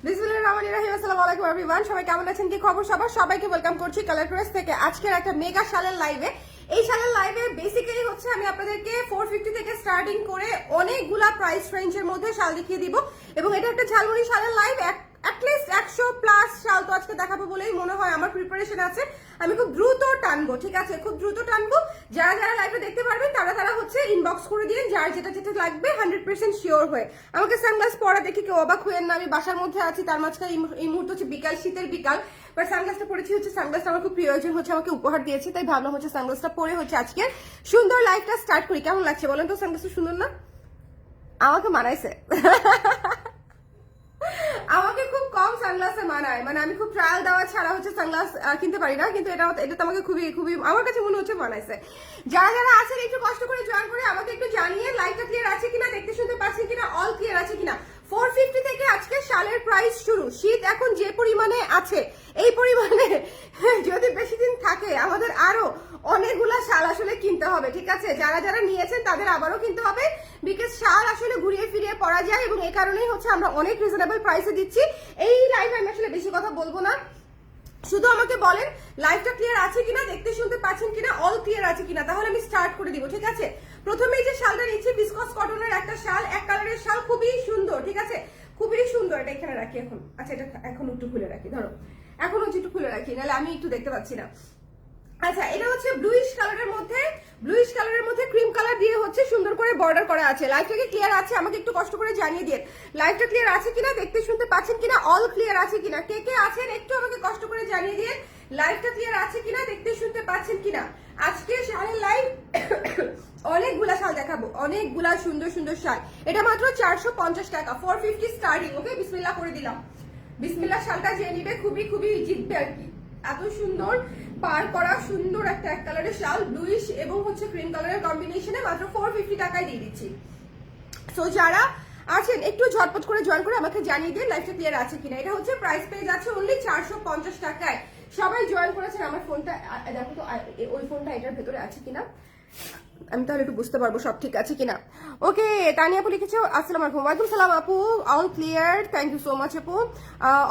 বিসমিল্লাহিররহমানিররহিম। আসসালামু আলাইকুম এভরিওয়ান, সবাই কেমন আছেন, কি খবর সবার? সবাইকে ওয়েলকাম করছি কালার ড্রেস থেকে আজকের একটা মেগা শালের লাইভে। এই শালের লাইভে বেসিক্যালি হচ্ছে আমি আপনাদেরকে 450 থেকে স্টার্টিং করে অনেকগুলা প্রাইস রেঞ্জের মধ্যে শাল দেখিয়ে দিব এবং এটা একটা ঝালমুড়ি শালের লাইভ। অ্যাটলিস্ট 100 প্লাস শাল তো আজকে দেখাবো বলেই মনে হয়, আমার প্রিপারেশন আছে। আমি খুব দ্রুত টানবো, ঠিক আছে, খুব দ্রুত টানবো। যারা যারা লাইভে দেখতে পারবেন তারা হচ্ছে ইনবক্স করে দিয়ে যার যেটা যেটা লাগবে 100% শিওর হয়ে। আমাকে সানগ্লাস পরা দেখি কেউ অবাক হয়েন না, আমি বাসার মধ্যে আছি, তার মাঝখানে এই মুহূর্তে হচ্ছে বিকাল, শীতের বিকাল, বাট সানগ্লাসটা পরেছি হচ্ছে, সানগ্লাসটা আমার খুব প্রিয়জন হচ্ছে, আমাকে উপহার দিয়েছে, তাই ভাবলাম হচ্ছে সানগ্লাসটা পরে হচ্ছে আজকে সুন্দর লাইভটা স্টার্ট করি। কেমন লাগছে বলেন তো? সানগ্লাসটা সুন্দর না? আমাকে মানাইছে। আমাকে খুব কম সানগ্লাসে মানায়, মানে আমি খুব ট্রায়াল দেওয়া ছাড়া হচ্ছে সানগ্লাস কিনতে পারি না, কিন্তু এটা তো আমাকে খুবই খুবই আমার কাছে মনে হচ্ছে মানাইছে। যারা যারা আছেন একটু কষ্ট করে জয়েন করে আমাকে একটু জানিয়ে লাইভটা ক্লিয়ার আছে কিনা, দেখতে শুনতে পাচ্ছেন কিনা, অল ক্লিয়ার আছে কিনা। 450 থেকে আজকে শালের প্রাইস শুরু। শীত এখন যে পরিমাণে আছে, এই পরিমাণে যদি বেশি দিন থাকে আমাদের আরো অনেকগুলা শাল আসলে কিনতে হবে, ঠিক আছে? যারা যারা নিয়েছেন তাদের আবারও কিনতে হবে, বিকজ শাল আসলে ঘুরিয়ে ফিরিয়ে পরা যায় এবং এই কারণেই হচ্ছে আমরা অনেক রিজনেবল প্রাইসে দিচ্ছি। এই লাইভে আমি আসলে বেশি কথা বলবো না, শুধু আমাকে বলেন লাইভটা ক্লিয়ার আছে কিনা, দেখতে শুনতে পাচ্ছেন কিনা, অল ক্লিয়ার আছে কিনা, তাহলে আমি স্টার্ট করে দিব, ঠিক আছে? প্রথমেই যে শালটা নিচ্ছি বিসকস কটনের একটা শাল, এক কালারের শাল, খুবই সুন্দর, ঠিক আছে, খুবই সুন্দর। এটা এখানে রাখি এখন, আচ্ছা এটা এখন একটু খুলে রাখি, ধরো এখন হচ্ছে একটু খুলে রাখি, নাহলে আমি একটু দেখতে পাচ্ছি না। আচ্ছা, এটা হচ্ছে ব্লুইশ কালারের মধ্যে ক্রিম কালার দিয়ে হচ্ছে সুন্দর করে বর্ডার করা আছে। লাইভটা কি ক্লিয়ার আছে? আমাকে একটু কষ্ট করে জানিয়ে দিন লাইভটা ক্লিয়ার আছে কিনা, দেখতে শুনতে পাচ্ছেন কিনা, অল ক্লিয়ার আছে কিনা। কে কে আছেন একটু আমাকে কষ্ট করে জানিয়ে দিন লাইভটা ক্লিয়ার আছে কিনা, দেখতে শুনতে পাচ্ছেন কিনা। আজকে শালের লাইভ অনেকগুলা শাল দেখাবো, অনেকগুলা সুন্দর সুন্দর শাল। এটা মাত্র 450 টাকা, 450 স্টার্টিং। ওকে, বিসমিল্লাহ করে দিলাম। বিসমিল্লাহ, শালটা যে নিবে খুবই খুবই জিতবে আর কি। এত সুন্দর পার করা সুন্দর একটা এক কালারের শাল, ব্লুইশ এবং হচ্ছে ক্রিম কালারের কম্বিনেশনে মাত্র 450 টাকায় দিয়ে দিচ্ছি। সো যারা আছেন একটু ঝটপট করে জয়েন করে আমাকে জানিয়ে দিন লাইভটা ক্লিয়ার আছে কিনা। এটা হচ্ছে প্রাইস পেয়ে যাচ্ছে অনলি 450 টাকায়। সবাই জয়েন করেছেন। আমার ফোনটা দেখো তো, ওই ফোনটা এটার ভেতরে আছে কিনা, আমি তাহলে একটু বুঝতে পারবো সব ঠিক আছে কিনা। ওকে, তানিয়া আপু লিখেছো আসসালামু আলাইকুম। ওয়ালাইকুম সালাম আপু, all clear, thank you so much আপু,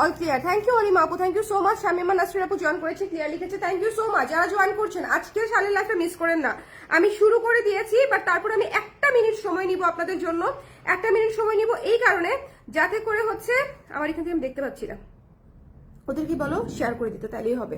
all clear, thank you Alima আপু, thank you so much. Shamima Nasrin আপু জয়েন করেছে, ক্লিয়ার লিখেছে, থ্যাংক ইউ সো মাচ। যারা জয়েন করছেন আজকে শালের লাইফটা মিস করেন না। আমি শুরু করে দিয়েছি, বাট তারপরে আমি একটা মিনিট সময় নিব আপনাদের জন্য, একটা মিনিট সময় নিব এই কারণে যাতে করে হচ্ছে আমার এখান থেকে আমি দেখতে পাচ্ছি না, ওদের কি বলো শেয়ার করে দিতে, তাহলেই হবে।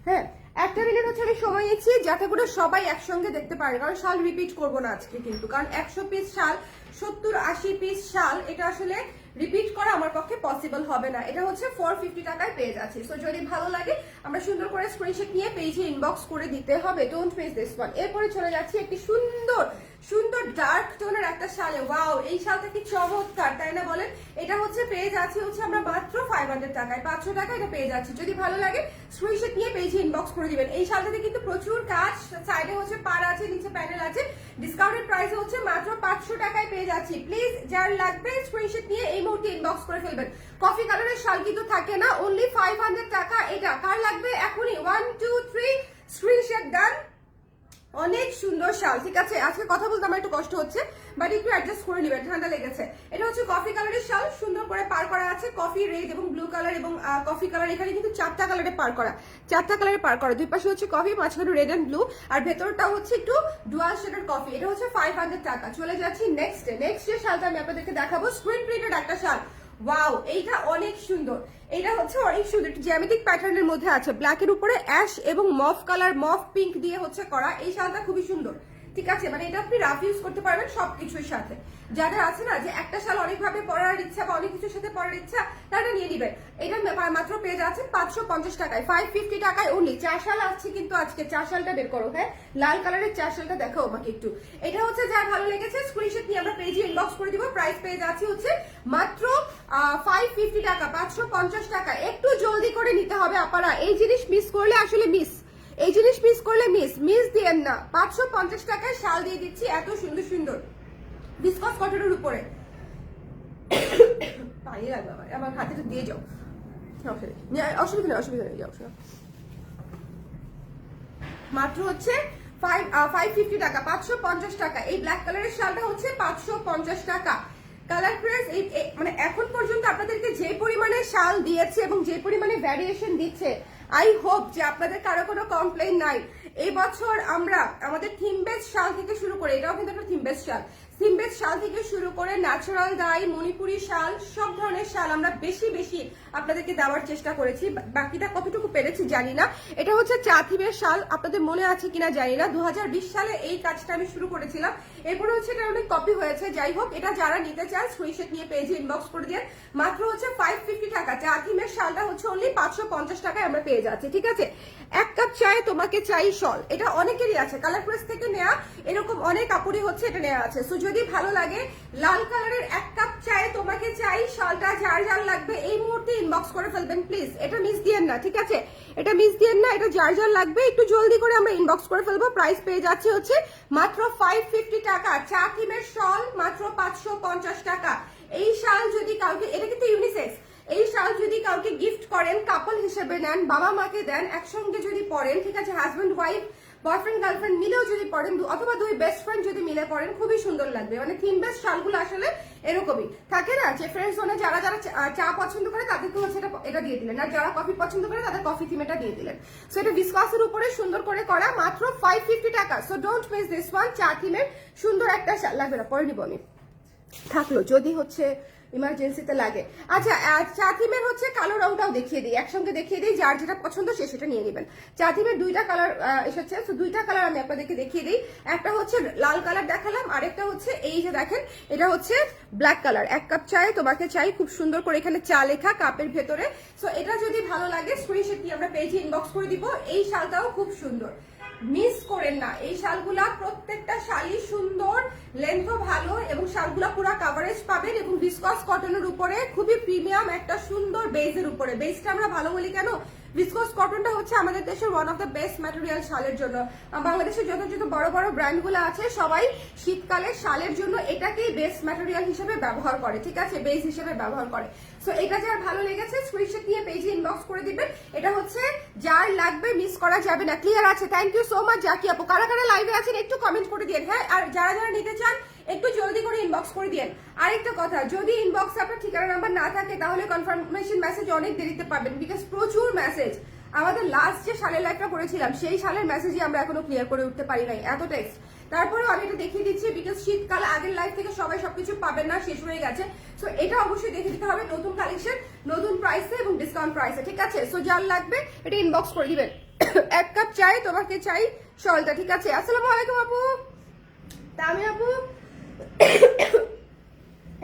হ্যাঁ, একটা মিনিট হচ্ছে আমি সময় নিচ্ছি যাতে করে সবাই একসঙ্গে দেখতে পারে, কারণ শাল রিপিট করবো না আজকে কিন্তু, কারণ 100 পিস শাল, 70-80 পিস শাল, এটা আসলে রিপিট করা আমার পক্ষে পসিবল হবে না। এটা হচ্ছে 450 টাকায় পেয়ে যাচ্ছি। সো যদি ভালো লাগে আমরা সুন্দর করে স্ক্রিনশট নিয়ে পেজে ইনবক্স করে দিতে হবে, ডোন্ট মিস দিস ওয়ান। এরপরে চলে যাচ্ছি একটি সুন্দর সুন্দর ডার্ক টোনের একটা শালে। ওয়াও, এই শালটা কি চমৎকার, তাই না বলেন? এটা হচ্ছে পেয়ে যাচ্ছি হচ্ছে আমরা মাত্র 500 টাকায়, 500 টাকা এটা পেয়ে যাচ্ছি। যদি ভালো লাগে স্ক্রিনশট নিয়ে পেজে ইনবক্স করে দিবেন। এই শালটাতে কিন্তু প্রচুর কাজ, সাইডে হচ্ছে পার আছে, নিচে প্যানেল আছে, ডিসকাউন্টেড প্রাইসে হচ্ছে মাত্র 500 টাকায় পেয়ে যাচ্ছি। প্লিজ যার লাগবে স্ক্রিনশট নিয়ে এই মুহূর্তে ইনবক্স করে ফেলবেন। কফি কালারের শাল কিন্তু থাকে না, অনলি 500 টাকা এটা। কার লাগবে এখনই 1 2 3 স্ক্রিনশট ডান। অনেক সুন্দর শাল, ঠিক আছে? আজকে কথা বলতে আমার একটু কষ্ট হচ্ছে, বাট একটু অ্যাডজাস্ট করে নেবেন, ঠান্ডা লেগেছে। এটা হচ্ছে কফি কালারের শাল, সুন্দর করে পার করা আছে, কফি রেড এবং ব্লু কালার এবং কফি কালার। এখানে কিন্তু 4টা কালারে পার করা, 4টা কালারে পার করা, দুই পাশে হচ্ছে কফি, মাঝখানে রেড এন্ড ব্লু, আর ভেতরটা হচ্ছে একটু ডুয়াল শেডের কফি। এটা হচ্ছে 500 টাকা। চলে যাচ্ছি নেক্সট যে শালটা আমি আপনাদেরকে দেখাবো, স্ক্রিন প্রিন্টেড একটা শাল। ওয়াও, এইটা অনেক সুন্দর, এটা হচ্ছে অনেক সুন্দর, জ্যামিতিক প্যাটার্নের মধ্যে আছে, ব্ল্যাকের উপরে অ্যাশ এবং মফ কালার, মফ পিঙ্ক দিয়ে হচ্ছে করা। এই শালটা খুবই সুন্দর, ঠিক আছে, মানে এটা আপনি রাফ ইউজ করতে পারবেন সবকিছুর সাথে। যাদের আছে না যে একটা শাল অনেকভাবে পরার ইচ্ছা বা অনেক কিছুর সাথে পরার ইচ্ছা, তারা নিয়ে নিবেন। এটা মাত্র পেয়ে যাচ্ছেন 550 টাকায়, 550 টাকায় অনলি। 4 শাল আসছে কিন্তু আজকে, 4 শালটা বের করো। হ্যাঁ, লাল কালারের 4 শালটা দেখাও আমাকে একটু। এটা হচ্ছে যার ভালো লেগেছে স্ক্রিনশট নিয়ে আমরা পেজে ইনবক্স করে দিব। প্রাইস পেয়ে যাচ্ছি হচ্ছে মাত্র 550 টাকা, 550 টাকা। একটু জলদি করে নিতে হবে আপনারা, এই জিনিস মিস করলে আসলে মিস, এই জিনিস মিস করলে মিস দিয়েন না। 550 টাকায় শাল দিয়ে দিচ্ছি, এত সুন্দর সুন্দর বিসকস কটনের উপরে। পানি লাগবে আমার হাতেটা দিয়ে যাও, অসুবিধা নেই যাও। মাত্র হচ্ছে 550 টাকা, 550 টাকা। এই ব্ল্যাক কালারের শালটা হচ্ছে 550 টাকা। কালার প্রেস মানে এখন পর্যন্ত আপনাদেরকে যে পরিমাণে শাল দিয়েছে এবং যে পরিমাণে ভ্যারিয়েশন দিচ্ছে, আই হোপ যে আপনাদের কারো কোনো কমপ্লেইন নাই। এই বছর আমরা আমাদের থিম বেস শাল থেকে শুরু করে, এটাও কিন্তু একটা থিম বেস শাল, থিম বেস শাল থেকে শুরু করে ন্যাচারাল ডাই, মণিপুরি শাল, সব ধরনের শাল আমরা বেশি বেশি আপনাদেরকে দেওয়ার চেষ্টা করেছি। বাকিটা কতটুকু পেরেছি জানি না। এটা হচ্ছে চা থিমের শাল, আপনাদের মনে আছে কিনা জানি না। 2020 সালে এই কাজটা আমি শুরু করেছিলাম, এরপরে হচ্ছে এটা অনেক কপি হয়েছে। যাই হোক, এটা যারা নিতে চান স্ক্রিনশট নিয়ে পেজে ইনবক্স করে দিয়ে, মাত্র হচ্ছে 550 টাকা। চা থিমের শালটা হচ্ছে অনলি 550 টাকায় আমরা পেয়ে যাচ্ছি, ঠিক আছে। এক কাপ চায়ে তোমাকে চাই শল, এটা অনেকেরই আছে, কালার প্রেস থেকে নেওয়া, এরকম অনেক কাপড়ই হচ্ছে এটা নেওয়া আছে। সো যদি ভালো লাগে লাল কালারের এক কাপ চায়ে তোমাকে চাই শালটা যার যার লাগবে এই মুহূর্তে ইনবক্স করে ফেলবেন প্লিজ, এটা মিস দিয়েন না, ঠিক আছে, এটা মিস দিয়েন না। এটা যার যার লাগবে একটু জলদি করে আমরা ইনবক্স করে ফেলবো। প্রাইস পেয়ে যাচ্ছে হচ্ছে মাত্র 550 টাকা। চা থিমের শল মাত্র 550 টাকা। এই শাল যদি কাউকে, এটা কিন্তু ইউনিসেক্স, এই শাল যদি কাউকে গিফট করেন, কাপল হিসেবে নেন, বাবা মাকে দেন, একসঙ্গে যদি পড়েন, ঠিক আছে, হাজব্যান্ড ওয়াইফ, বয়ফ্রেন্ড গার্লফ্রেন্ড মিলেও যদি পড়েন, অথবা দুই বেস্ট ফ্রেন্ড যদি মিলে পড়েন, খুবই সুন্দর লাগবে। মানে থিম বেস্ট শালগুলো আসলে এরকমই থাকে না, যে ফ্রেন্ডস জোনে যারা যারা চা পছন্দ করে তাদেরকে হচ্ছে এটা দিয়ে দিলেন, আর যারা কফি পছন্দ করে তাদের কফি থিমেটা দিয়ে দিলেন। সো এটা ভিসকাসের উপরে সুন্দর করে করা, মাত্র 550 টাকা। So don't miss this one. চা থিমের সুন্দর একটা শাল, লাগবে না পরে নিব আমি, থাকলো যদি হচ্ছে ইমার্জেন্সিতে লাগে। আচ্ছা, চা থিমের হচ্ছে কালো রংটাও দেখিয়ে দিই, একসঙ্গে দেখিয়ে দিই, যার যেটা পছন্দ সে সেটা নিয়ে নেবেন। চা থিমের দুইটা কালার এসেছে, তো দুইটা কালার আমি আপনাদেরকে দেখিয়ে দিই। একটা হচ্ছে লাল কালার দেখালাম, আরেকটা হচ্ছে এই যে দেখেন, এটা হচ্ছে ব্ল্যাক কালার। এক কাপ চায়ে তোমাকে চাই, খুব সুন্দর করে এখানে চা লেখা কাপের ভেতরে। সো এটা যদি ভালো লাগে স্ক্রিনশট নিয়ে আমরা পেজে ইনবক্স করে দিব। এই শালটাও খুব সুন্দর, মিস করেন না। এই শালগুলা প্রত্যেকটা শালই সুন্দর, লেন্থও ভালো, এবং শালগুলা পুরো কভারেজ পাবেন, এবং ভিসকস কটনের উপরে খুবই প্রিমিয়াম একটা সুন্দর বেজের উপরে। বেজটা আমরা ভালো বলি কেন, ভিসকস কটনটা হচ্ছে আমাদের দেশের one of the best material শালের জন্য। বাংলাদেশের যত যত বড় বড় ব্র্যান্ডগুলো আছে সবাই শীতকালে শালের জন্য এটাকেই বেস্ট ম্যাটেরিয়াল হিসেবে ব্যবহার করে, ঠিক আছে, বেস হিসেবে ব্যবহার করে। সো এটা যার ভালো লেগেছে স্ক্রিনশট নিয়ে পেজে ইনবক্স করে দিবেন। এটা হচ্ছে যার লাগবে, মিস করা যাবে না। ক্লিয়ার আছে? Thank you so much Zaki আপু। কারা কারা লাইভে আছেন একটু কমেন্ট করে দিন, হ্যাঁ, আর যারা যারা নিতে চান একটু জলদি করে ইনবক্স করে দিন। আরেকটা কথা, যদি ইনবক্সে আপনার ঠিকানা নাম্বার না থাকে তাহলে কনফার্মেশন মেসেজ অনেক দেরিতে পাবেন, বিকজ প্রচুর মেসেজ। আমাদের লাস্ট যে সালের লাইভটা করেছিলাম সেই সালের মেসেজই আমরা এখনো ক্লিয়ার করে উঠতে পারি নাই, এত টেক্সট। তারপরেও আমি এটা দেখিয়ে দিচ্ছি, বিকজ শীতকাল আগের লাইভ থেকে সবাই সবকিছু পাবেন না, শেষ হয়ে গেছে। সো এটা অবশ্যই দেখে দিতে হবে, নতুন কালেকশন, নতুন প্রাইসে এবং ডিসকাউন্ট প্রাইসে, ঠিক আছে। সো যার লাগবে এটা ইনবক্স করে দিবেন। এক কাপ চাই তোমাকে চাই শলটা, ঠিক আছে। আসসালামু আলাইকুম আপু, তামি আপু।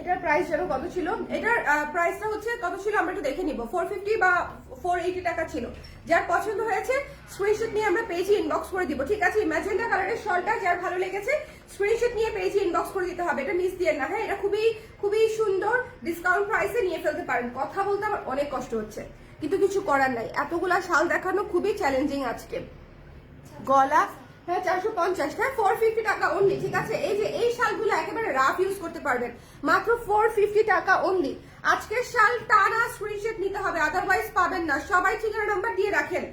এটার প্রাইস যেন কত ছিল, এটার প্রাইসটা হচ্ছে কত ছিল আমরা একটু দেখে নিব, 450 বা 480 টাকা ছিল। যার পছন্দ হয়েছে স্ক্রিনশট নিয়ে আমরা পেজে ইনবক্স করে দিব, ঠিক আছে। ম্যাজেন্টা কালারের শলটা যার ভালো লেগেছে স্ক্রিনশট নিয়ে পেজে ইনবক্স করে দিতে হবে, এটা মিস দিয়ে না, হ্যাঁ। এটা খুবই খুবই সুন্দর, ডিসকাউন্ট প্রাইসে নিয়ে ফেলতে পারেন। কথা বলতে আমার অনেক কষ্ট হচ্ছে, কিন্তু কিছু করার নাই, এতগুলা শাল দেখানো খুবই চ্যালেঞ্জিং আজকে। গলা, হ্যাঁ 450, হ্যাঁ 450 টাকা অনলি, ঠিক আছে। এই যে এই শালগুলো একেবারে রাফ ইউজ করতে পারবেন, মাত্র 450 টাকা অনলি। আজকের শাল টানা স্ক্রিনশট নিতে হবে, আদারওয়াইজ পাবেন না। সবাই ঠিকানা নাম্বার দিয়ে রাখেন,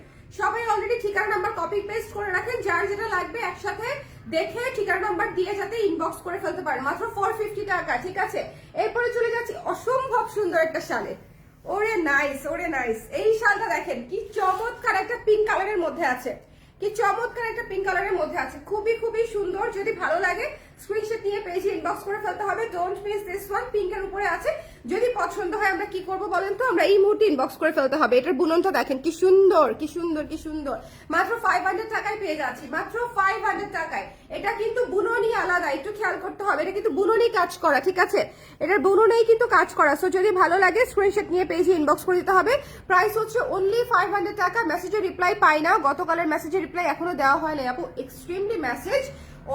সবাই অলরেডি ঠিকানা নাম্বার কপি পেস্ট করে রাখেন, যার যেটা লাগবে একসাথে দেখে ঠিকানা নাম্বার দিয়ে যাতে ইনবক্স করে ফেলতে পারেন। মাত্র 450 টাকা, ঠিক আছে। এরপরে চলে যাচ্ছি অসম্ভব সুন্দর একটা শালে। ওরে নাইস, ওরে নাইস। এই শালটা দেখেন কি চমৎকার, একটা পিঙ্ক কালারের মধ্যে আছে, কি চমৎকার একটা পিঙ্ক কালারের মধ্যে আছে, খুবই খুবই সুন্দর। যদি ভালো লাগে স্ক্রিনশট নিয়ে পেজে ইনবক্স করে ফেলতে হবে, ডোন্ট মিস দিস ওয়ান। পিঙ্কের উপরে আছে, যদি পছন্দ হয় আমরা কি করব বলেন তো, আমরা এই মুহূর্তে ইনবক্স করে ফেলতে হবে। এটার বুননটা দেখেন কি সুন্দর, কি সুন্দর, কি সুন্দর। মাত্র 500 টাকায় পেয়ে যাচ্ছি, মাত্র 500 টাকায়। এটা কিন্তু বুননই আলাদা, একটু খেয়াল করতে হবে, এটা কিন্তু বুননই কাজ করা, ঠিক আছে, এটার বুননেই কিন্তু কাজ করা। সো যদি ভালো লাগে স্ক্রিনশট নিয়ে পেজে ইনবক্স করে দিতে হবে। প্রাইস হচ্ছে অনলি 500 টাকা। মেসেজের রিপ্লাই পাই না, গতকালের মেসেজের রিপ্লাই এখনো দেওয়া হয় না আপু, এক্সট্রিমলি মেসেজ,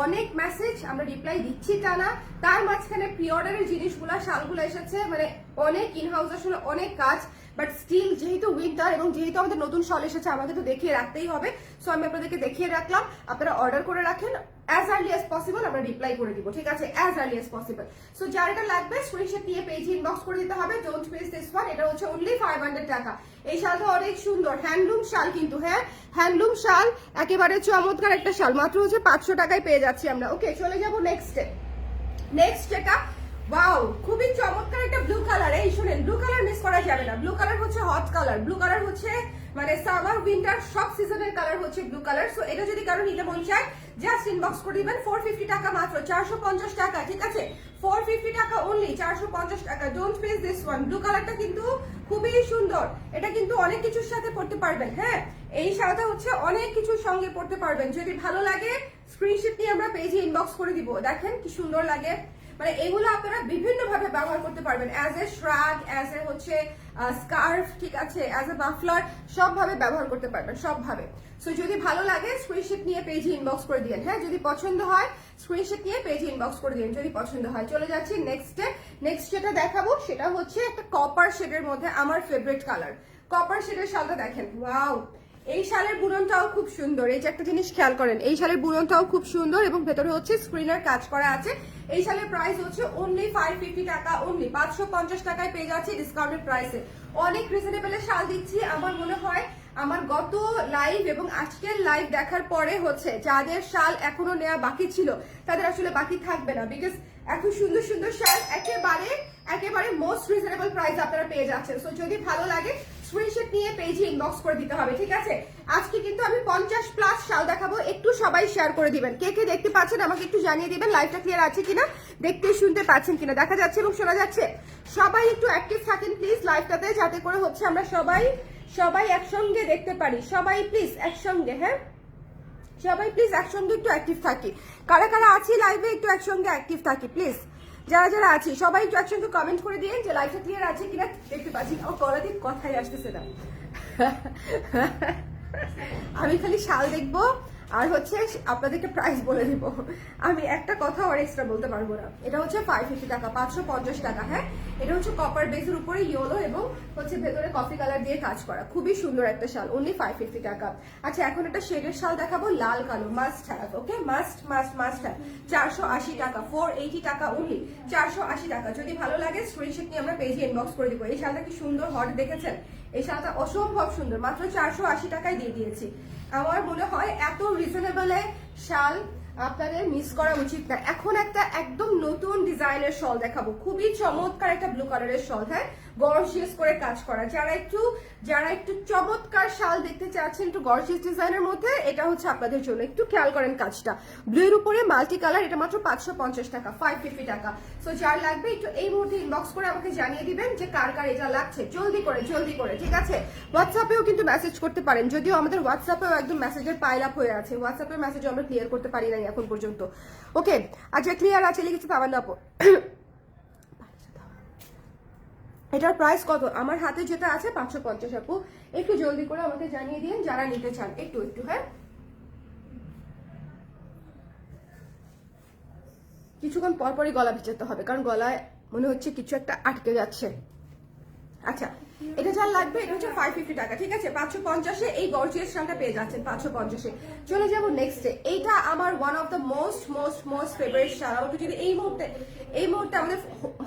অনেক মেসেজ, আমরা রিপ্লাই দিচ্ছি টানা। তার মাঝখানে প্রি অর্ডারের জিনিসগুলা শালগুলো এসেছে, মানে অনেক ইনহাউস আসলে অনেক কাজ, বাট স্টিল যেহেতু উইন্টার এবং যেহেতু আমাদের নতুন শাল এসেছে আমাকে তো দেখিয়ে রাখতেই হবে। সো আমি আপনাদেরকে দেখিয়ে রাখলাম, আপনারা অর্ডার করে রাখেন, অ্যাজ আর্লি অ্যাজ পসিবল আমরা রিপ্লাই করে দিব, ঠিক আছে, as early as possible. So যার এটা লাগবে স্ক্রিনশট নিয়ে পেজে ইনবক্স করে দিতে হবে, ডোন্ট মিস দিস ওয়ান। এটা হচ্ছে অনলি 500 টাকা। এই শালটা অনেক সুন্দর, হ্যান্ডলুম শাল কিন্তু, হ্যাঁ হ্যান্ডলুম শাল, একেবারে চমৎকার একটা শাল, মাত্র হচ্ছে 500 টাকায় পেয়ে যাচ্ছি আমরা। ওকে, চলে যাবো নেক্সট যেটা ওয়াও, খুবই চমৎকার একটা ব্লু কালার। এই শুনেন, ব্লু কালার মিস করা যাবে না। ব্লু কালার হচ্ছে হট কালার, ব্লু কালার হচ্ছে মানে সামার উইন্টার সব সিজনের কালার হচ্ছে ব্লু কালার। সো এটা যদি কারো নিতে মন চায় জাস্ট ইনবক্স করে দিবেন। 450 টাকা মাত্র, 450 টাকা, ঠিক আছে? 450 টাকা অনলি, 450 টাকা। Don't miss this one. Blue কালারটা কিন্তু খুবই সুন্দর, এটা কিন্তু অনেক কিছুর সাথে পড়তে পারবেন। হ্যাঁ, এই শাড়িটা হচ্ছে অনেক কিছুর সঙ্গে পড়তে পারবেন। যদি ভালো লাগে স্ক্রিনশট নিয়ে আমরা পেজে ইনবক্স করে দিব। দেখেন কি সুন্দর লাগে, মানে এগুলো আপনারা বিভিন্ন ভাবে ব্যবহার করতে পারবেন, অ্যাজ এ শ্রাগ, অ্যাজ এ হচ্ছে স্কার্ফ, ঠিক আছে, অ্যাজ এ মাফলার, সব ভাবে ব্যবহার করতে পারবেন, সব ভাবে। সো যদি ভালো লাগে স্ক্রিনশট নিয়ে পেজে ইনবক্স করে দিন। হ্যাঁ, যদি পছন্দ হয় স্ক্রিনশট নিয়ে পেজে ইনবক্স করে দিন যদি পছন্দ হয়। চলে যাচ্ছি নেক্সটে। নেক্সট যেটা দেখাবো সেটা হচ্ছে একটা কপার শেডের মধ্যে আমার ফেভারিট কালার। কপার শেডের শালটা দেখেন, ওয়াও। এই শালের বুননটাও খুব সুন্দর। এই যে একটা জিনিস খেয়াল করেন, এই শালের বুননটাও খুব সুন্দর এবং ভেতরে হচ্ছে স্ক্রিনার কাজ করা আছে। এই শালের প্রাইস হচ্ছে অনলি 550 টাকা, অনলি 550 টাকায় পেয়ে যাচ্ছি ডিসকাউন্টেড প্রাইসে। অনেক রিজনেবলের শাল দিচ্ছি। আমার মনে হয় আমার গত লাইভ এবং আজকের লাইভ দেখার পরে হচ্ছে যাদের শাল এখনো নেওয়া বাকি ছিল তাদের আসলে বাকি থাকবে না, বিকজ এত সুন্দর সুন্দর শাল একেবারে মোস্ট রিজনেবল প্রাইস আপনারা পেয়ে যাচ্ছেন। সো যদি ভালো লাগে স্ক্রিনশট নিয়ে পেজে ইনবক্স করে দিতে হবে, ঠিক আছে? আজকে কিন্তু আমি 50+ শাল দেখাবো, একটু সবাই শেয়ার করে দিবেন। কে কে দেখতে পাচ্ছেন আমাকে একটু জানিয়ে দিবেন, লাইভটা ক্লিয়ার আছে কিনা, দেখতে শুনতে পাচ্ছেন কিনা, দেখা যাচ্ছে এবং শোনা যাচ্ছে। সবাই একটু অ্যাক্টিভ থাকেন প্লিজ লাইভটাতে, যাতে করে হচ্ছে আমরা সবাই একসঙ্গে দেখতে পারি। সবাই প্লিজ একসঙ্গে, হ্যাঁ সবাই প্লিজ একসঙ্গে একটু অ্যাক্টিভ থাকি। কারা কারা আছি লাইভে একটু একসঙ্গে অ্যাক্টিভ থাকি প্লিজ। যারা যারা আছি সবাই একটু একসঙ্গে কমেন্ট করে দিন যে লাইভটা ক্লিয়ার আছে কিনা দেখতে পাচ্ছি। ও গলা দিয়ে কথাই আসতেছে না। আমি খালি শাল দেখবো আর হচ্ছে আপনাদেরকে প্রাইস বলে দিব। আমি একটা কথা আর এক্সট্রা বলতে পারবো না। এটা হচ্ছে 550 টাকা, 550 টাকা। হ্যাঁ, এটা হচ্ছে কপার বেসের উপরে ইয়েলো এবং হচ্ছে ভেতরে কফি কালার দিয়ে কাজ করা, খুবই সুন্দর একটা শাল, অনলি 550 টাকা। আচ্ছা, এখন একটা শেডের শাল দেখাবো, লাল কালো, must have. Okay, must have, 480 টাকা, 480 টাকা অনলি, 480 টাকা। যদি ভালো লাগে স্ক্রিনশট নিয়ে আমরা পেজে ইনবক্স করে দিব। এই শালটা কি সুন্দর, হট দেখেছেন? এই শালটা অসম্ভব সুন্দর, মাত্র 480 টাকায় দিয়ে দিয়েছি। আমার মনে হয় এত রিজনেবলে শাল আপনাদের মিস করা উচিত না। এখন একটা একদম নতুন ডিজাইনের শল দেখাবো, খুবই চমৎকার একটা ব্লু কালারের শল। হ্যাঁ, গর্জিয়াস করে কাজ করা। যারা একটু চমৎকার শাল দেখতে চাচ্ছেন একটু গর্জিয়াস ডিজাইনের মধ্যে, এটা হচ্ছে আপনাদের জন্য। একটু খেয়াল করেন কাজটা, ব্লু এর উপরে মাল্টি কালার, এটা মাত্র 550 টাকা, 550 টাকা। সো যার লাগবে একটু এই মুহূর্তে ইনবক্স করে আমাকে জানিয়ে দিবেন যে কার কার এটা লাগছে, জলদি করে, ঠিক আছে? হোয়াটসঅ্যাপেও কিন্তু মেসেজ করতে পারেন, যদিও আমাদের হোয়াটসঅ্যাপেও একদম মেসেজের পাইল আপ হয়ে আছে। হোয়াটসঅ্যাপের মেসেজ আমরা ক্লিয়ার করতে পারি নাই এখন পর্যন্ত। ওকে, আচ্ছা ক্লিয়ার আছে লিখেছে তামান্না আপু। এটার প্রাইস কত? আমার হাতে যেটা আছে 550 আপু, একটু জলদি করে আমাকে জানিয়ে দিন যারা নিতে চান, একটু। হ্যাঁ, কিছুক্ষণ পরপরই গলা ভিজাতে হবে, কারণ গলায় মনে হচ্ছে কিছু একটা আটকে যাচ্ছে। আচ্ছা, এটা যার লাগবে এটা হচ্ছে 550 টাকা, ঠিক আছে? 550-এ এই গর্জিয়াস শালটা পেয়ে যাচ্ছেন 550-এ। চলে যাবো নেক্সটে। এইটা আমার one of the most favourite শাল। আমাকে যদি এই মুহূর্তে আমাদের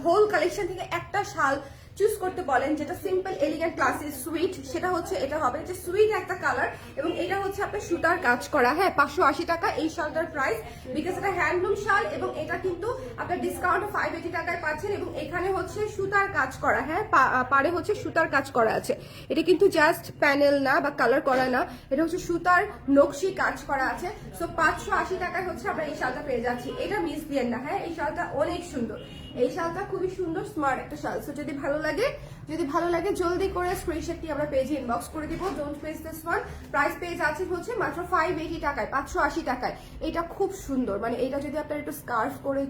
হোল কালেকশন থেকে একটা শাল চুজ করতে বলেন যেটা সিম্পল, এলিগেন্ট, ক্লাসি, সুইট, সেটা হচ্ছে এটা হবে। যে সুইট একটা কালার এবং এটা হচ্ছে আপনার সুতার কাজ করা। হ্যাঁ, 580 টাকা এই শালটার প্রাইস, বিকজ এটা হ্যান্ডলুম শাল এবং এটা কিন্তু আপনার ডিসকাউন্ট 580 টাকায় পাচ্ছেন এবং এখানে হচ্ছে সুতার কাজ করা। হ্যাঁ, পারে হচ্ছে সুতার কাজ করা আছে। এটা কিন্তু জাস্ট প্যানেল না বা কালার করা না, এটা হচ্ছে সুতার নকশি কাজ করা আছে। সো 580 টাকায় হচ্ছে আমরা এই শালটা পেয়ে যাচ্ছি। এটা মিস দিয়েন না। হ্যাঁ, এই শালটা অনেক সুন্দর, এই শালটা খুবই সুন্দর, স্মার্ট একটা শাল। সো যদি ভালো লাগে জলদি করে স্ক্রিনশটটি আমরা পেজে ইনবক্স করে দিব। Don't miss this one. Price page আছে হচ্ছে মাত্র 580 টাকায়, 580 টাকায়। এটা খুব সুন্দর, মানে এটা যদি আপনারা একটু স্কার্ফ করে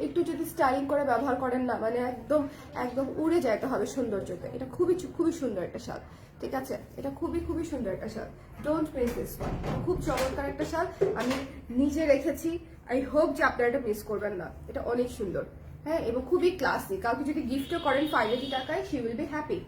একটু যদি স্টাইলিং করে ব্যবহার করেন না, মানে একদম উড়ে যাইতে হবে সৌন্দর্যতে। এটা খুবই সুন্দর একটা শাল, ঠিক আছে? এটা খুবই সুন্দর একটা শাল। ডোন্ট মিস দিস ওয়ান, খুব চমৎকার একটা শাল। আমি নিজে রেখেছি, আই হোপ যে আপনারা এটা মিস করবেন না। এটা অনেক সুন্দর, হ্যাঁ, এবং খুবই ক্লাসিক। কাউকে যদি গিফটও করেন 580 টাকায়, শি উইল বি হ্যাপি।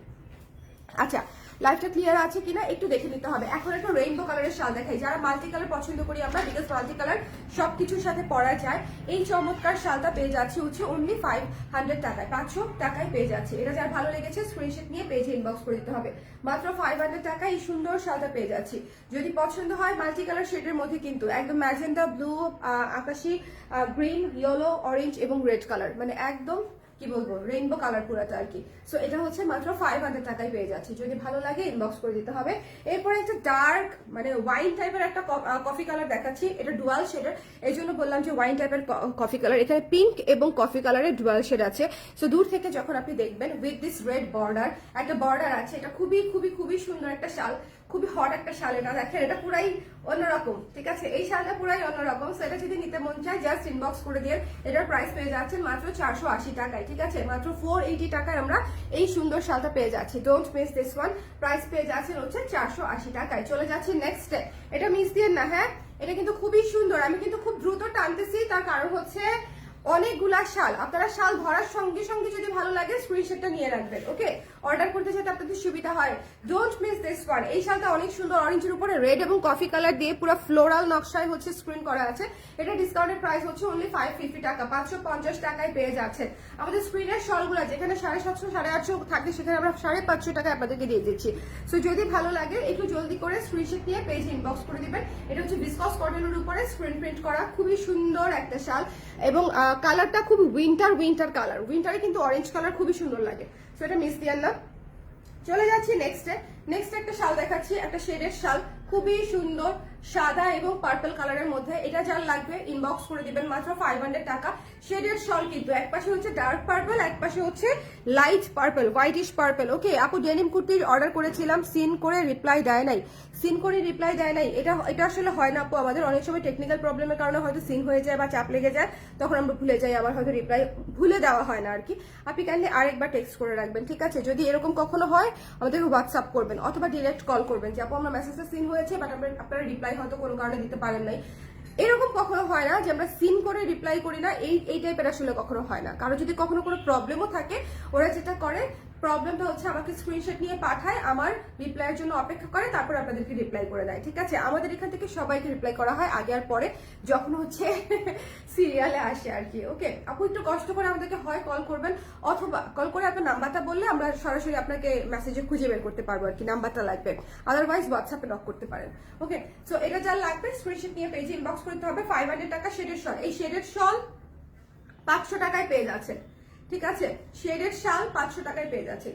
আচ্ছা, লাইফটা ক্লিয়ার আছে কিনা একটু দেখে নিতে হবে। এখন একটা রেইনবো কালারের শাল দেখাই, যারা মাল্টি কালার পছন্দ করি আমরা, বিকজ মাল্টি কালার সবকিছুর সাথে পরা যায়। এই চমৎকার শালটা পেয়ে যাচ্ছে হচ্ছে অনলি 500 টাকায়, 500 টাকায় পেয়ে যাচ্ছে। এটা যার ভালো লেগেছে স্ক্রিনশট নিয়ে পেজে ইনবক্স করে দিতে হবে। মাত্র 500 টাকায় এই সুন্দর শালটা পেয়ে যাচ্ছি। যদি পছন্দ হয় মাল্টি কালার শেডের মধ্যে কিন্তু একদম ম্যাজেন্ডা, ব্লু, আকাশি, গ্রিন, ইয়েলো, অরেঞ্জ এবং রেড কালার, মানে একদম কি বলবো রেইনবো কালার পুরাটা আর কি। সো এটা হচ্ছে মাত্র 500 টাকায় পেয়ে যাচ্ছি, যদি ভালো লাগে ইনবক্স করে দিতে হবে। এরপরে একটা ডার্ক মানে ওয়াইন টাইপের একটা কফি কালার দেখাচ্ছি, এটা ডুয়াল শেডের, এই জন্য বললাম যে ওয়াইন টাইপের কফি কালার। এখানে পিঙ্ক এবং কফি কালারের ডুয়াল শেড আছে। সো দূর থেকে যখন আপনি দেখবেন উইথ দিস রেড বর্ডার, একটা বর্ডার আছে, এটা খুবই খুবই খুবই সুন্দর একটা শাল, খুবই হট একটা শাল। এটা দেখেন এটা পুরাই অন্যরকম, ঠিক আছে, এই শালটা পুরাই অন্যরকম। সো এটা যদি নিতে মন চায় জাস্ট ইনবক্স করে দিয়ে, এটার প্রাইস পেয়ে যাচ্ছেন মাত্র 480 টাকায়, ঠিক আছে, মাত্র 480 টাকায় আমরা এই সুন্দর শালটা পেয়ে যাচ্ছি। Don't miss this one, price পেয়ে যাচ্ছেন হচ্ছে 480 টাকায়। চলে যাচ্ছি নেক্সটে, এটা মিস দিয়ে না, হ্যাঁ এটা কিন্তু খুবই সুন্দর। আমি কিন্তু খুব দ্রুত টানতেছি, তার কারণ হচ্ছে অনেকগুলা শাল, আপনারা শাল ধরার সঙ্গে সঙ্গে যদি ভালো লাগে স্ক্রিনশটটা নিয়ে রাখবেন, ওকে, অর্ডার করতে যাতে আপনাদের সুবিধা হয়। ডোন্ট মিস দিস ওয়ান, এই শালটা অনেক সুন্দর, অরেঞ্জের উপরে রেড এবং কফি কালার দিয়ে পুরো ফ্লোরাল নকশায় হচ্ছে স্ক্রিন করা আছে। এটা ডিসকাউন্টের প্রাইস হচ্ছে অনলি 550 টাকা, 550 টাকায় পেয়ে যাচ্ছেন। আমাদের স্ক্রিনের শলগুলো যেখানে 750 850 থাকে সেখানে আমরা 550 টাকায় আপনাদেরকে দিয়ে দিচ্ছি। সো যদি ভালো লাগে একটু জলদি করে স্ক্রিনশট নিয়ে পেজে ইনবক্স করে দিবেন। এটা হচ্ছে বিসকস কটনের উপরে স্ক্রিন প্রিন্ট করা, খুবই সুন্দর একটা শাল এবং কালারটা খুব উইন্টার কালার, উইন্টারে কিন্তু অরেঞ্জ কালার খুবই সুন্দর লাগে। সো এটা মিস দিয়ান না। চলে যাচ্ছি নেক্সট একটা শাল দেখাচ্ছি, একটা শেডের শাল, খুবই সুন্দর সাদা এবং পার্পল কালারের মধ্যে। এটা যার লাগবে ইনবক্স করে দিবেন, মাত্র 500 টাকা। শেডের শাল কিন্তু এক পাশে হচ্ছে ডার্ক পার্পল, এক পাশে হচ্ছে লাইট পার্পল, হোয়াইটিশ পার্পল। ওকে আপু ডেনিম কুর্তির অর্ডার করেছিলাম, সিন করে রিপ্লাই দেয় নাই, এটা আসলে হয় না আপু, আমাদের অনেক সময় টেকনিক্যাল প্রবলেমের কারণে হয়তো সিন হয়ে যায় বা চাপ লেগে যায়, তখন আমরা ভুলে যাই, আবার হয়তো রিপ্লাই ভুলে দেওয়া হয় না আর কি। আপনি কাইন্ডলি আরেকবার টেক্সট করে রাখবেন, ঠিক আছে, যদি এরকম কখনো হয় আমাদেরকে হোয়াটসঅ্যাপ করবেন অথবা ডিরেক্ট কল করবেন যে আপু আমরা মেসেজটা সিন হয়েছে বাট আপনারা রিপ্লাই হয়তো কোনো কারণে দিতে পারেন নাই। এরকম কখনো হয় না যে আমরা সিন করে রিপ্লাই করি না, এই টাইপের আসলে কখনো হয় না। কারো যদি কখনো কোনো প্রবলেমও থাকে, ওরা যেটা করে প্রবলেমটা হচ্ছে আমাকে স্ক্রিনশট নিয়ে পাঠায়, আমার রিপ্লাইয়ের জন্য অপেক্ষা করে, তারপর আপনাদেরকে রিপ্লাই করে দেয়, ঠিক আছে। আমাদের এখান থেকে সবাইকে রিপ্লাই করা হয় আগে আর পরে, যখন হচ্ছে সিরিয়ালে আসে আর কি। ওকে আপু একটু কষ্ট করে আমাদেরকে হয় কল করবেন, অথবা কল করে আপনার নাম্বারটা বললে আমরা সরাসরি আপনাকে মেসেজে খুঁজে বের করতে পারবো আর কি, নাম্বারটা লাগবে, আদারওয়াইজ হোয়াটসঅ্যাপে নক করতে পারেন। ওকে সো এটা যা লাগবে স্ক্রিনশট নিয়ে পেজে ইনবক্স করতে হবে। 500 টাকা শেডের শল, এই শেডের শল 500 টাকায় পেয়ে যাচ্ছে, ঠিক আছে, শেডের শাল 500 টাকায় পেয়ে যাচ্ছে।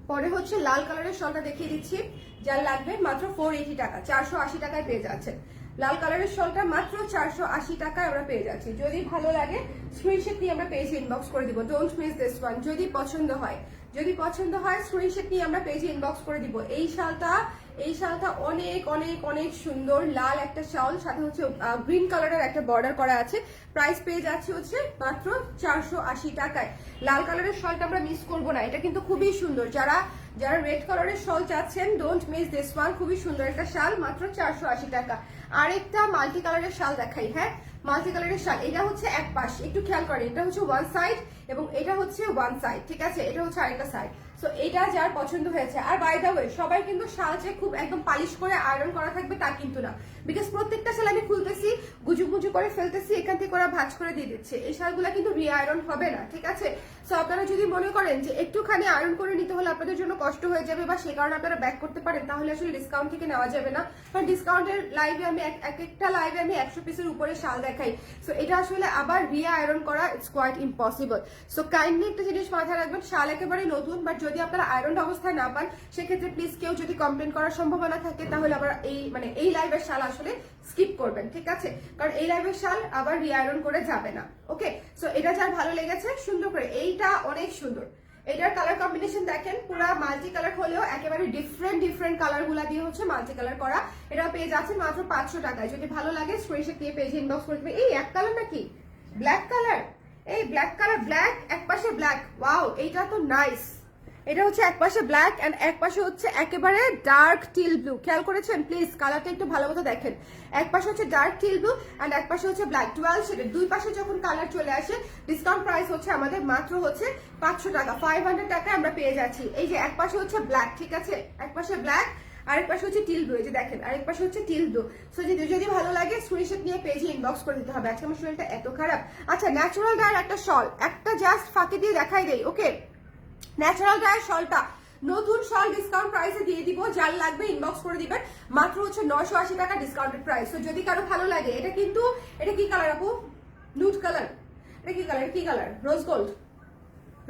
পরে হচ্ছে লাল কালারের শালটা দেখিয়ে দিচ্ছি, যার লাগবে মাত্র 480 টাকা, 480 টাকায় পেয়ে যাচ্ছে। লাল কালারের শালটা মাত্র 480 টাকায় আমরা পেয়ে যাচ্ছি। যদি ভালো লাগে স্ক্রিনশট নিয়ে আমরা পেজে ইনবক্স করে দিব। ডোন্ট মিস দিস ওয়ান, যদি পছন্দ হয় স্ক্রিনশট নিয়ে আমরা পেজে ইনবক্স করে দিব। এই শালটা অনেক অনেক অনেক সুন্দর, লাল একটা শাল, সাথে হচ্ছে গ্রিন কালারের একটা বর্ডার করা আছে। প্রাইস পেয়ে যাচ্ছে হচ্ছে মাত্র 480 টাকায়। লাল কালারের শালটা আমরা মিস করবো না, এটা কিন্তু খুবই সুন্দর। যারা রেড কালারের শাল চাচ্ছেন ডোন্ট মিস দিস ওয়ান, খুবই সুন্দর একটা শাল, মাত্র 480 টাকা। আরেকটা মাল্টি কালারের শাল দেখাই, হ্যাঁ মাল্টি কালারের শাল, এটা হচ্ছে এক পাশ, একটু খেয়াল করেন, এটা হচ্ছে ওয়ান সাইড এবং এটা হচ্ছে ওয়ান সাইড, ঠিক আছে, এটা হচ্ছে আরেকটা সাইড। সো এটা যার পছন্দ হয়েছে। আর বাই দা ওয়ে সবাই কিন্তু শাল যে খুব একদম পালিশ করে আয়রন করা থাকবে তা কিন্তু না, বিকজ প্রত্যেকটা শাল আমি খুলতেছি, গুজু করে ফেলতেছি, এখান থেকে ওরা ভাঁজ করে দিয়ে দিচ্ছে, এই শালগুলা কিন্তু রি আয়রন হবে না, ঠিক আছে। সো আপনারা যদি মনে করেন যে একটুখানি আয়রন করে নিতে হলে আপনাদের জন্য কষ্ট হয়ে যাবে বা সে কারণে আপনারা ব্যাক করতে পারেন, তাহলে আসলে ডিসকাউন্ট থেকে নেওয়া যাবে না, কারণ ডিসকাউন্টের লাইভে আমি একটা লাইভে আমি 100 পিসের উপরে শাল দেখাই। সো এটা আসলে আবার রি আয়রন করা it's quite impossible. So kindly একটা জিনিস মাথায় রাখবেন, শাল একেবারে নতুন, বাট যদি আপনারা আয়রন অবস্থায় না পান সেক্ষেত্রে প্লিজ কেউ যদি কমপ্লেন করার সম্ভাবনা থাকে তাহলে আবার এই লাইভের শাল আসলে স্কিপ করবেন, ঠিক আছে, কারণ এই লাইভের শাল আবার রি আয়রন করে যাবে না। ওকে সো এটা যার ভালো লেগেছে সুন্দর করে, এইটা অনেক সুন্দর, এটার কালার কম্বিনেশন দেখেন, পুরা মাল্টি কালার হলেও একেবারে ডিফারেন্ট কালার গুলা দিয়ে হচ্ছে মাল্টি কালার করা। এটা পেয়ে যাচ্ছে মাত্র 500 টাকায়। যদি ভালো লাগে স্ক্রিনশট দিয়ে পেজে ইনবক্স করে দেবে। এই এক কালার নাকি ব্ল্যাক কালার, এই ব্ল্যাক কালার, ব্ল্যাক এক পাশে ব্ল্যাক, ওয়াও এইটা তো নাইস। এটা হচ্ছে এক পাশে ব্ল্যাক এন্ড এক পাশে হচ্ছে একেবারে ডার্ক টিল ব্লু, খেয়াল করেছেন প্লিজ, কালারটা একটু ভালো মতো দেখেন। এক পাশে হচ্ছে ডার্ক টিল ব্লু এন্ড এক পাশে হচ্ছে ব্ল্যাক, 12 শেডের, দুই পাশে যখন কালার চলে আসে ডিসকাউন্ট প্রাইস হচ্ছে আমাদের মাত্র হচ্ছে 500 টাকা, 500 টাকায় আমরা পেয়ে যাচ্ছি। এই যে এক পাশে হচ্ছে ব্ল্যাক, ঠিক আছে, এক পাশে ব্ল্যাক, আরেক পাশে হচ্ছে টিল ব্লু, এই যে দেখেন আরেক পাশে হচ্ছে টিল ব্লু। সো যদি ভালো লাগে স্ক্রিনশট নিয়ে পেজে ইনবক্স করে দিতে হবে। আজকে আমার শরীরটা এত খারাপ। আচ্ছা ন্যাচারাল ডায়ের একটা শল, একটা জাস্ট ফাঁকি দিয়ে দেখাই দেই। ওকে ন্যাচারাল ডায়ের শলটা নতুন শাল ডিসকাউন্ট প্রাইসে দিয়ে দিব, যার লাগবে ইনবক্স করে দিবেন, মাত্র হচ্ছে 980 টাকা ডিসকাউন্টেড প্রাইস। তো যদি কারো ভালো লাগে, এটা কিন্তু এটা কি কালার আপু? Nude colour. এটা কি কালার? কি colour? Rose gold,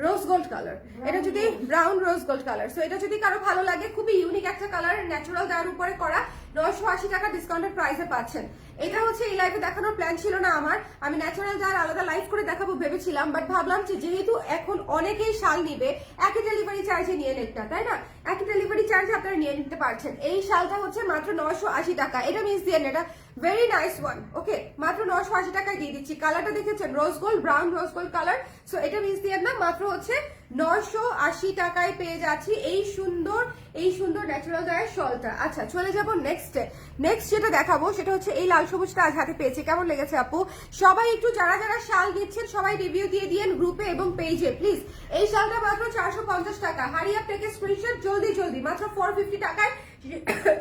rose gold colour. এটা যদি brown rose gold colour. So এটা যদি কারো ভালো লাগে, খুবই ইউনিক একটা কালার, ন্যাচারাল দার উপরে করা, 980 টাকা ডিসকাউন্টেড প্রাইসে পাচ্ছেন। এটা হচ্ছে এই লাইভে দেখানোর প্ল্যান ছিল না আমার, আমি ন্যাচারাল দার আলাদা লাইভ করে দেখাবো ভেবেছিলাম, বাট ভাবলাম যে যেহেতু এখন অনেকেই শাল নিবে, একই ডেলিভারি চার্জে নিয়ে নেটটা, তাই না? একই ডেলিভারি চার্জে আপনারা নিয়ে নিতে পারছেন। এই শালটা হচ্ছে মাত্র 980 টাকা। এটা মিস দিয়ে এটা ভেরি নাইস ওয়ান, ওকে, মাত্র 980 টাকায় দিয়ে দিচ্ছি। কালারটা দেখেছেন, rose gold, brown rose gold colour. So এটা মিস দিয়ে না, মাত্র হচ্ছে 980 টাকায় পেয়ে যাচ্ছি এই সুন্দর ন্যাচারাল ডায়ের শলটা। আচ্ছা, চলে যাবো নেক্সট যেটা দেখাবো সেটা হচ্ছে এই লাল সবুজটা আজ হাতে পেয়েছি। কেমন লেগেছে আপু? সবাই একটু যারা যারা শাল দিচ্ছেন সবাই রিভিউ দিয়ে দিয়েন গ্রুপে এবং পেজে প্লিজ। এই শালটা মাত্র 450 টাকা। হারিয়া টেকে স্ক্রিনশট জলদি, মাত্র 450 টাকায়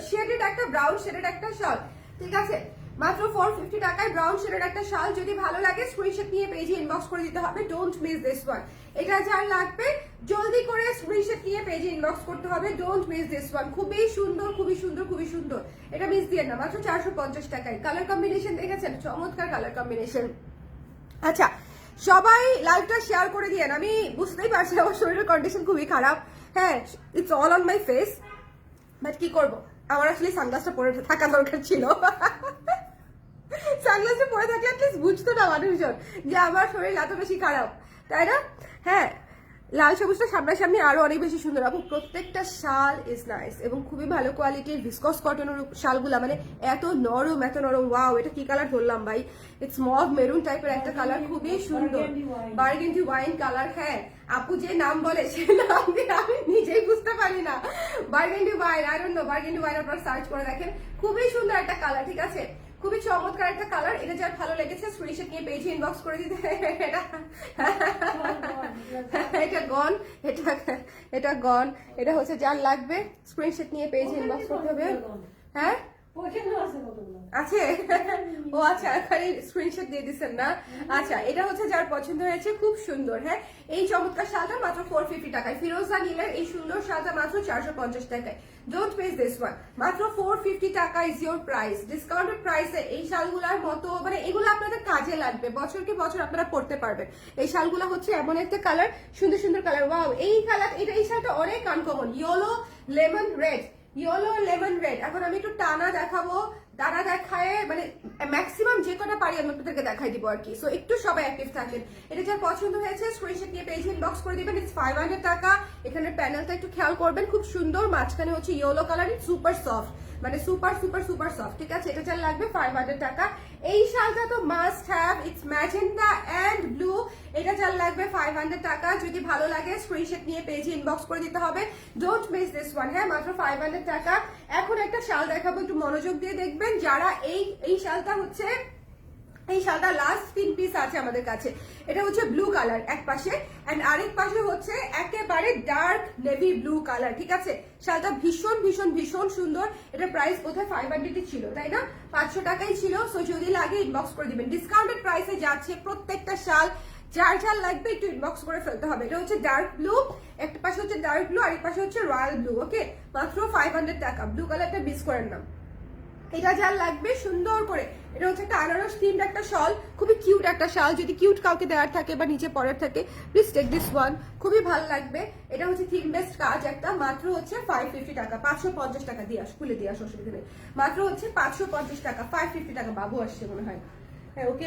শেডেড একটা ব্রাউন শেডেড একটা শাল, ঠিক আছে? মাত্র 450 টাকায় ব্রাউন শেডের একটা শাল। যদি ভালো লাগে স্ক্রিনশট নিয়ে পেজে ইনবক্স করে দিতে হবে, ডোন্ট মিস দিস ওয়ান। এটা যার লাগবে জলদি করে স্ক্রিনশট নিয়ে পেজে ইনবক্স করতে হবে, ডোন্ট মিস দিস ওয়ান। খুবই সুন্দর। এটা মিস দিয়ে না, মাত্র 450 টাকায়। কালার কম্বিনেশন দেখেছেন, চমৎকার কালার কম্বিনেশন। আচ্ছা, সবাই লাইভটা শেয়ার করে দিয়েন। আমি বুঝতেই পারছি আমার শরীরের কন্ডিশন খুবই খারাপ, হ্যাঁ, it's all on my face, but কি করবো, আমার আসলে সানগ্লাসটা পরে থাকা দরকার ছিল। সানগ্লাসটা পরে থাকলে অ্যাটলিস্ট বুঝতো না মানুষজন যে আমার শরীর এত বেশি খারাপ, তাই না? হ্যাঁ, লাল সবুজটা সামনাসামনি আরো অনেক বেশি সুন্দর আপু। প্রত্যেকটা শাল ইজ নাইস এবং খুবই ভালো কোয়ালিটির ভিসকস কটনের শালগুলা, মানে এত নরম। ওয়াও, এটা কি কালার ধরলাম ভাই? ইটস মভ মেরুন টাইপের একটা কালার, খুবই সুন্দর, বার্গেন্ডি ওয়াইন কালার। হ্যাঁ, আপু যে নাম বলে সে নাম দিয়ে আমি নিজেই বুঝতে পারি না। Burgundy wine, I don't know, burgundy wine আপনারা সার্চ করে দেখেন, খুবই সুন্দর একটা কালার, ঠিক আছে? খুবই চমৎকার একটা কালার। এটা যার ভালো লেগেছে স্ক্রিনশট নিয়ে পেজে ইনবক্স করে দিতে। এটা গন, এটা হচ্ছে যার লাগবে স্ক্রিনশট নিয়ে পেজে ইনবক্স করতে হবে। হ্যাঁ আছে, ও আচ্ছা, খালি স্ক্রিনশট দিয়ে দিচ্ছেন না। আচ্ছা, এটা হচ্ছে যার পছন্দ হয়েছে, খুব সুন্দর। হ্যাঁ, এই চমৎকার শালটা মাত্র 450 টাকায়। ফিরোজা নীলের এই সুন্দর শালটা মাত্র 450 টাকায়। ডোন্ট মিস দিস ওয়ান, মাত্র 450 টাকা ইজ ইয়োর প্রাইস। ডিসকাউন্টেড প্রাইসে এই শালগুলার মতো, মানে এগুলো আপনাদের কাজে লাগবে, বছরকে বছর আপনারা পড়তে পারবেন। এই শালগুলো হচ্ছে এমন একটা কালার, সুন্দর কালার। ওয়াও, এই কালার, এই শালটা অনেক আনকমন, ইয়েলো লেমন রেড। এখন আমি একটু টানা দেখাবো, টানা দেখায় মানে ম্যাক্সিমাম যে কটা পারি আমি আপনাদেরকে দেখাই দিব আর কি। সো একটু সবাই অ্যাক্টিভ থাকেন। এটা যার পছন্দ হয়েছে স্ক্রিনশট নিয়ে পেজে ইনবক্স করে দিবেন। ইটস 500 টাকা। এখানে প্যানেলটা একটু খেয়াল করবেন, খুব সুন্দর। মাঝখানে হচ্ছে yellow colour, it's super soft, মানে সুপার সফট, ঠিক আছে? এটা যার লাগবে 500 টাকা। এই শালটা তো must have, it's magenta and blue. এটা যার লাগবে 500 টাকা। যদি ভালো লাগে স্ক্রিনশট নিয়ে পেজে ইনবক্স করে দিতে হবে, ডোন্ট মিস দিস ওয়ান। হ্যাঁ, মাত্র 500 টাকা। এখন একটা শাল দেখাবো, একটু মনোযোগ দিয়ে দেখবেন যারা। এই শালটা হচ্ছে, এই শালটা লাস্ট 3 পিস আছে আমাদের কাছে। এটা হচ্ছে ব্লু কালার এক পাশে, এন্ড আরেক পাশে হচ্ছে একেবারে ডার্ক নেভি ব্লু কালার, ঠিক আছে? শালটা ভীষণ সুন্দর। এটা প্রাইস কোথায় 500 ছিল, তাই না? 500 টাকাই ছিল। সো যদি লাগে ইনবক্স করে দিবেন। ডিসকাউন্টেড প্রাইসে যাচ্ছে প্রত্যেকটা শাল। যার লাগবে একটু ইনবক্স করে ফেলতে হবে। এটা হচ্ছে ডার্ক ব্লু, একটা পাশে হচ্ছে ডার্ক ব্লু, আরেক পাশে হচ্ছে রয়্যাল ব্লু, ওকে? মাত্র 500 টাকা। ব্লু কালারটা মিস করেন না। এটা যার লাগবে সুন্দর করে, এটা হচ্ছে একটা আনারস থিমড একটা শাল, খুবই কিউট একটা শাল। যদি কিউট কাউকে দেওয়ার থাকে বা নিচে পরের থাকে, প্লিজ টেক দিস ওয়ান, খুবই ভালো লাগবে। এটা হচ্ছে থিম বেস্ট কাজ একটা, মাত্র হচ্ছে 550 টাকা। 550 টাকা দিয়ে খুলে দিয়ে অসুবিধা নেই। মাত্র হচ্ছে 550 টাকা, 550 টাকা। বাবু আসছে মনে হয়। হ্যাঁ, ওকে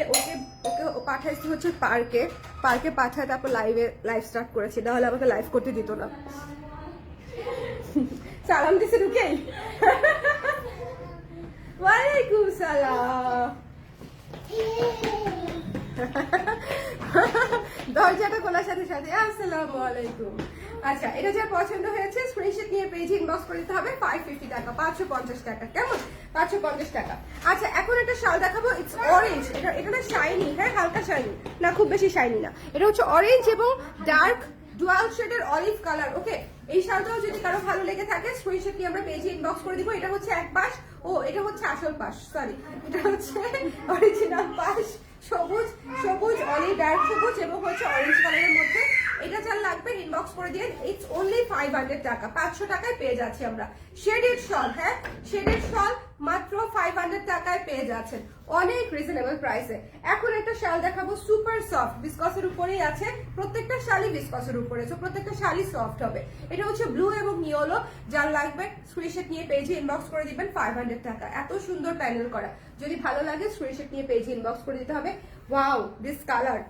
পাঠাইছি হচ্ছে পার্কে পাঠায়, তারপর লাইভ স্টার্ট করেছি, নাহলে আমাকে লাইভ করতে দিত না। সালাম দিছে ঢুকেই। ওয়ালাইকুম সালাম। দরজাটা খোলার সাথে সাথে আসসালামু আলাইকুম। আচ্ছা, এটা যার পছন্দ হয়েছে স্ক্রিনশট নিয়ে পেজে ইনবক্স করে দিতে হবে। 550 টাকা, 550 টাকা। কেমন? 550 টাকা। আচ্ছা, এখন একটা শাল দেখাবো, ইটস অরেঞ্জ। এটা না শাইনি, হ্যাঁ, হালকা শাইনি না, খুব বেশি শাইনি না। এটা হচ্ছে অরেঞ্জ এবং ডার্ক ডুয়াল শেডের অলিভ কালার, ওকে? এই শালটাও যদি কারো ভালো লেগে থাকে স্ক্রিনশট নিয়ে আমরা পেজে ইনবক্স করে দিব। এটা হচ্ছে এক পাশ, এটা হচ্ছে আসল পাশ, সরি, এটা হচ্ছে অরিজিনাল পাশ। সবুজ অলিভ, ডার্ক সবুজ এবং হচ্ছে অরেঞ্জ কালারের মধ্যে এটা যার লাগবে ইনবক্স করে দিন, ইটস অনলি 500 টাকা, 500 টাকায় পেয়ে যাচ্ছি আমরা শেডেড শল। হ্যাঁ, শেডেড শল মাত্র 500 টাকায় পেয়ে যাচ্ছেন, অনেক রিজনেবল প্রাইসে। এখন একটা শাল দেখাবো সুপার সফট, বিসকসের উপরেই আছে, প্রত্যেকটা শালই বিসকসের উপরে, তো প্রত্যেকটা শালই সফট হবে। এটা হচ্ছে ব্লু এবং ইয়েলো, যার লাগবে স্ক্রিনশট নিয়ে পেজে ইনবক্স করে দিবেন, 500 টাকা। এত সুন্দর প্যানেল করা, যদি ভালো লাগে স্ক্রিনশট নিয়ে পেজে ইনবক্স করে দিতে হবে। Wow, this colour,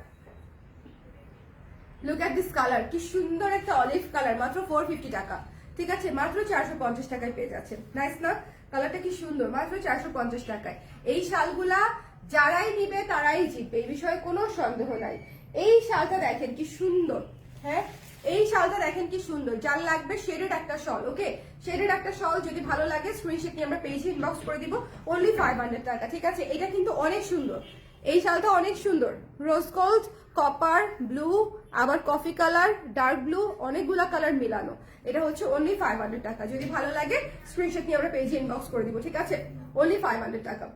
look at this colour, কি সুন্দর একটা অলিভ কালার, মাত্র 450 টাকা। ঠিক আছে, মাত্র 450 টাকায় পেয়ে যাচ্ছেন। নাইস না কালারটা, কি সুন্দর, মাত্র 450 টাকায়। এই শালগুলা যারাই নিবে তারাই জিতবে, এই বিষয়ে কোনো সন্দেহ নাই। এই শালটা দেখেন কি সুন্দর, হ্যাঁ এই শালটা দেখেন কি সুন্দর, যার লাগবে শেডেড একটা শল। ওকে, শেডেড একটা শল যদি ভালো লাগে স্ক্রিনশট নিয়ে আমরা পেজে ইনবক্স করে দিব, অনলি 500 টাকা। ঠিক আছে, এটা কিন্তু অনেক সুন্দর, এই শালটা অনেক সুন্দর, রোজ গোল্ড, কপার, ব্লু, আবার কফি কালার, ডার্ক ব্লু, অনেকগুলা কালার মিলানো। এটা হচ্ছে অনলি 500 টাকা, যদি ভালো লাগে স্ক্রিনশট নিয়ে আমরা পেজে ইনবক্স করে দিব। ঠিক আছে, অনলি 500 টাকা।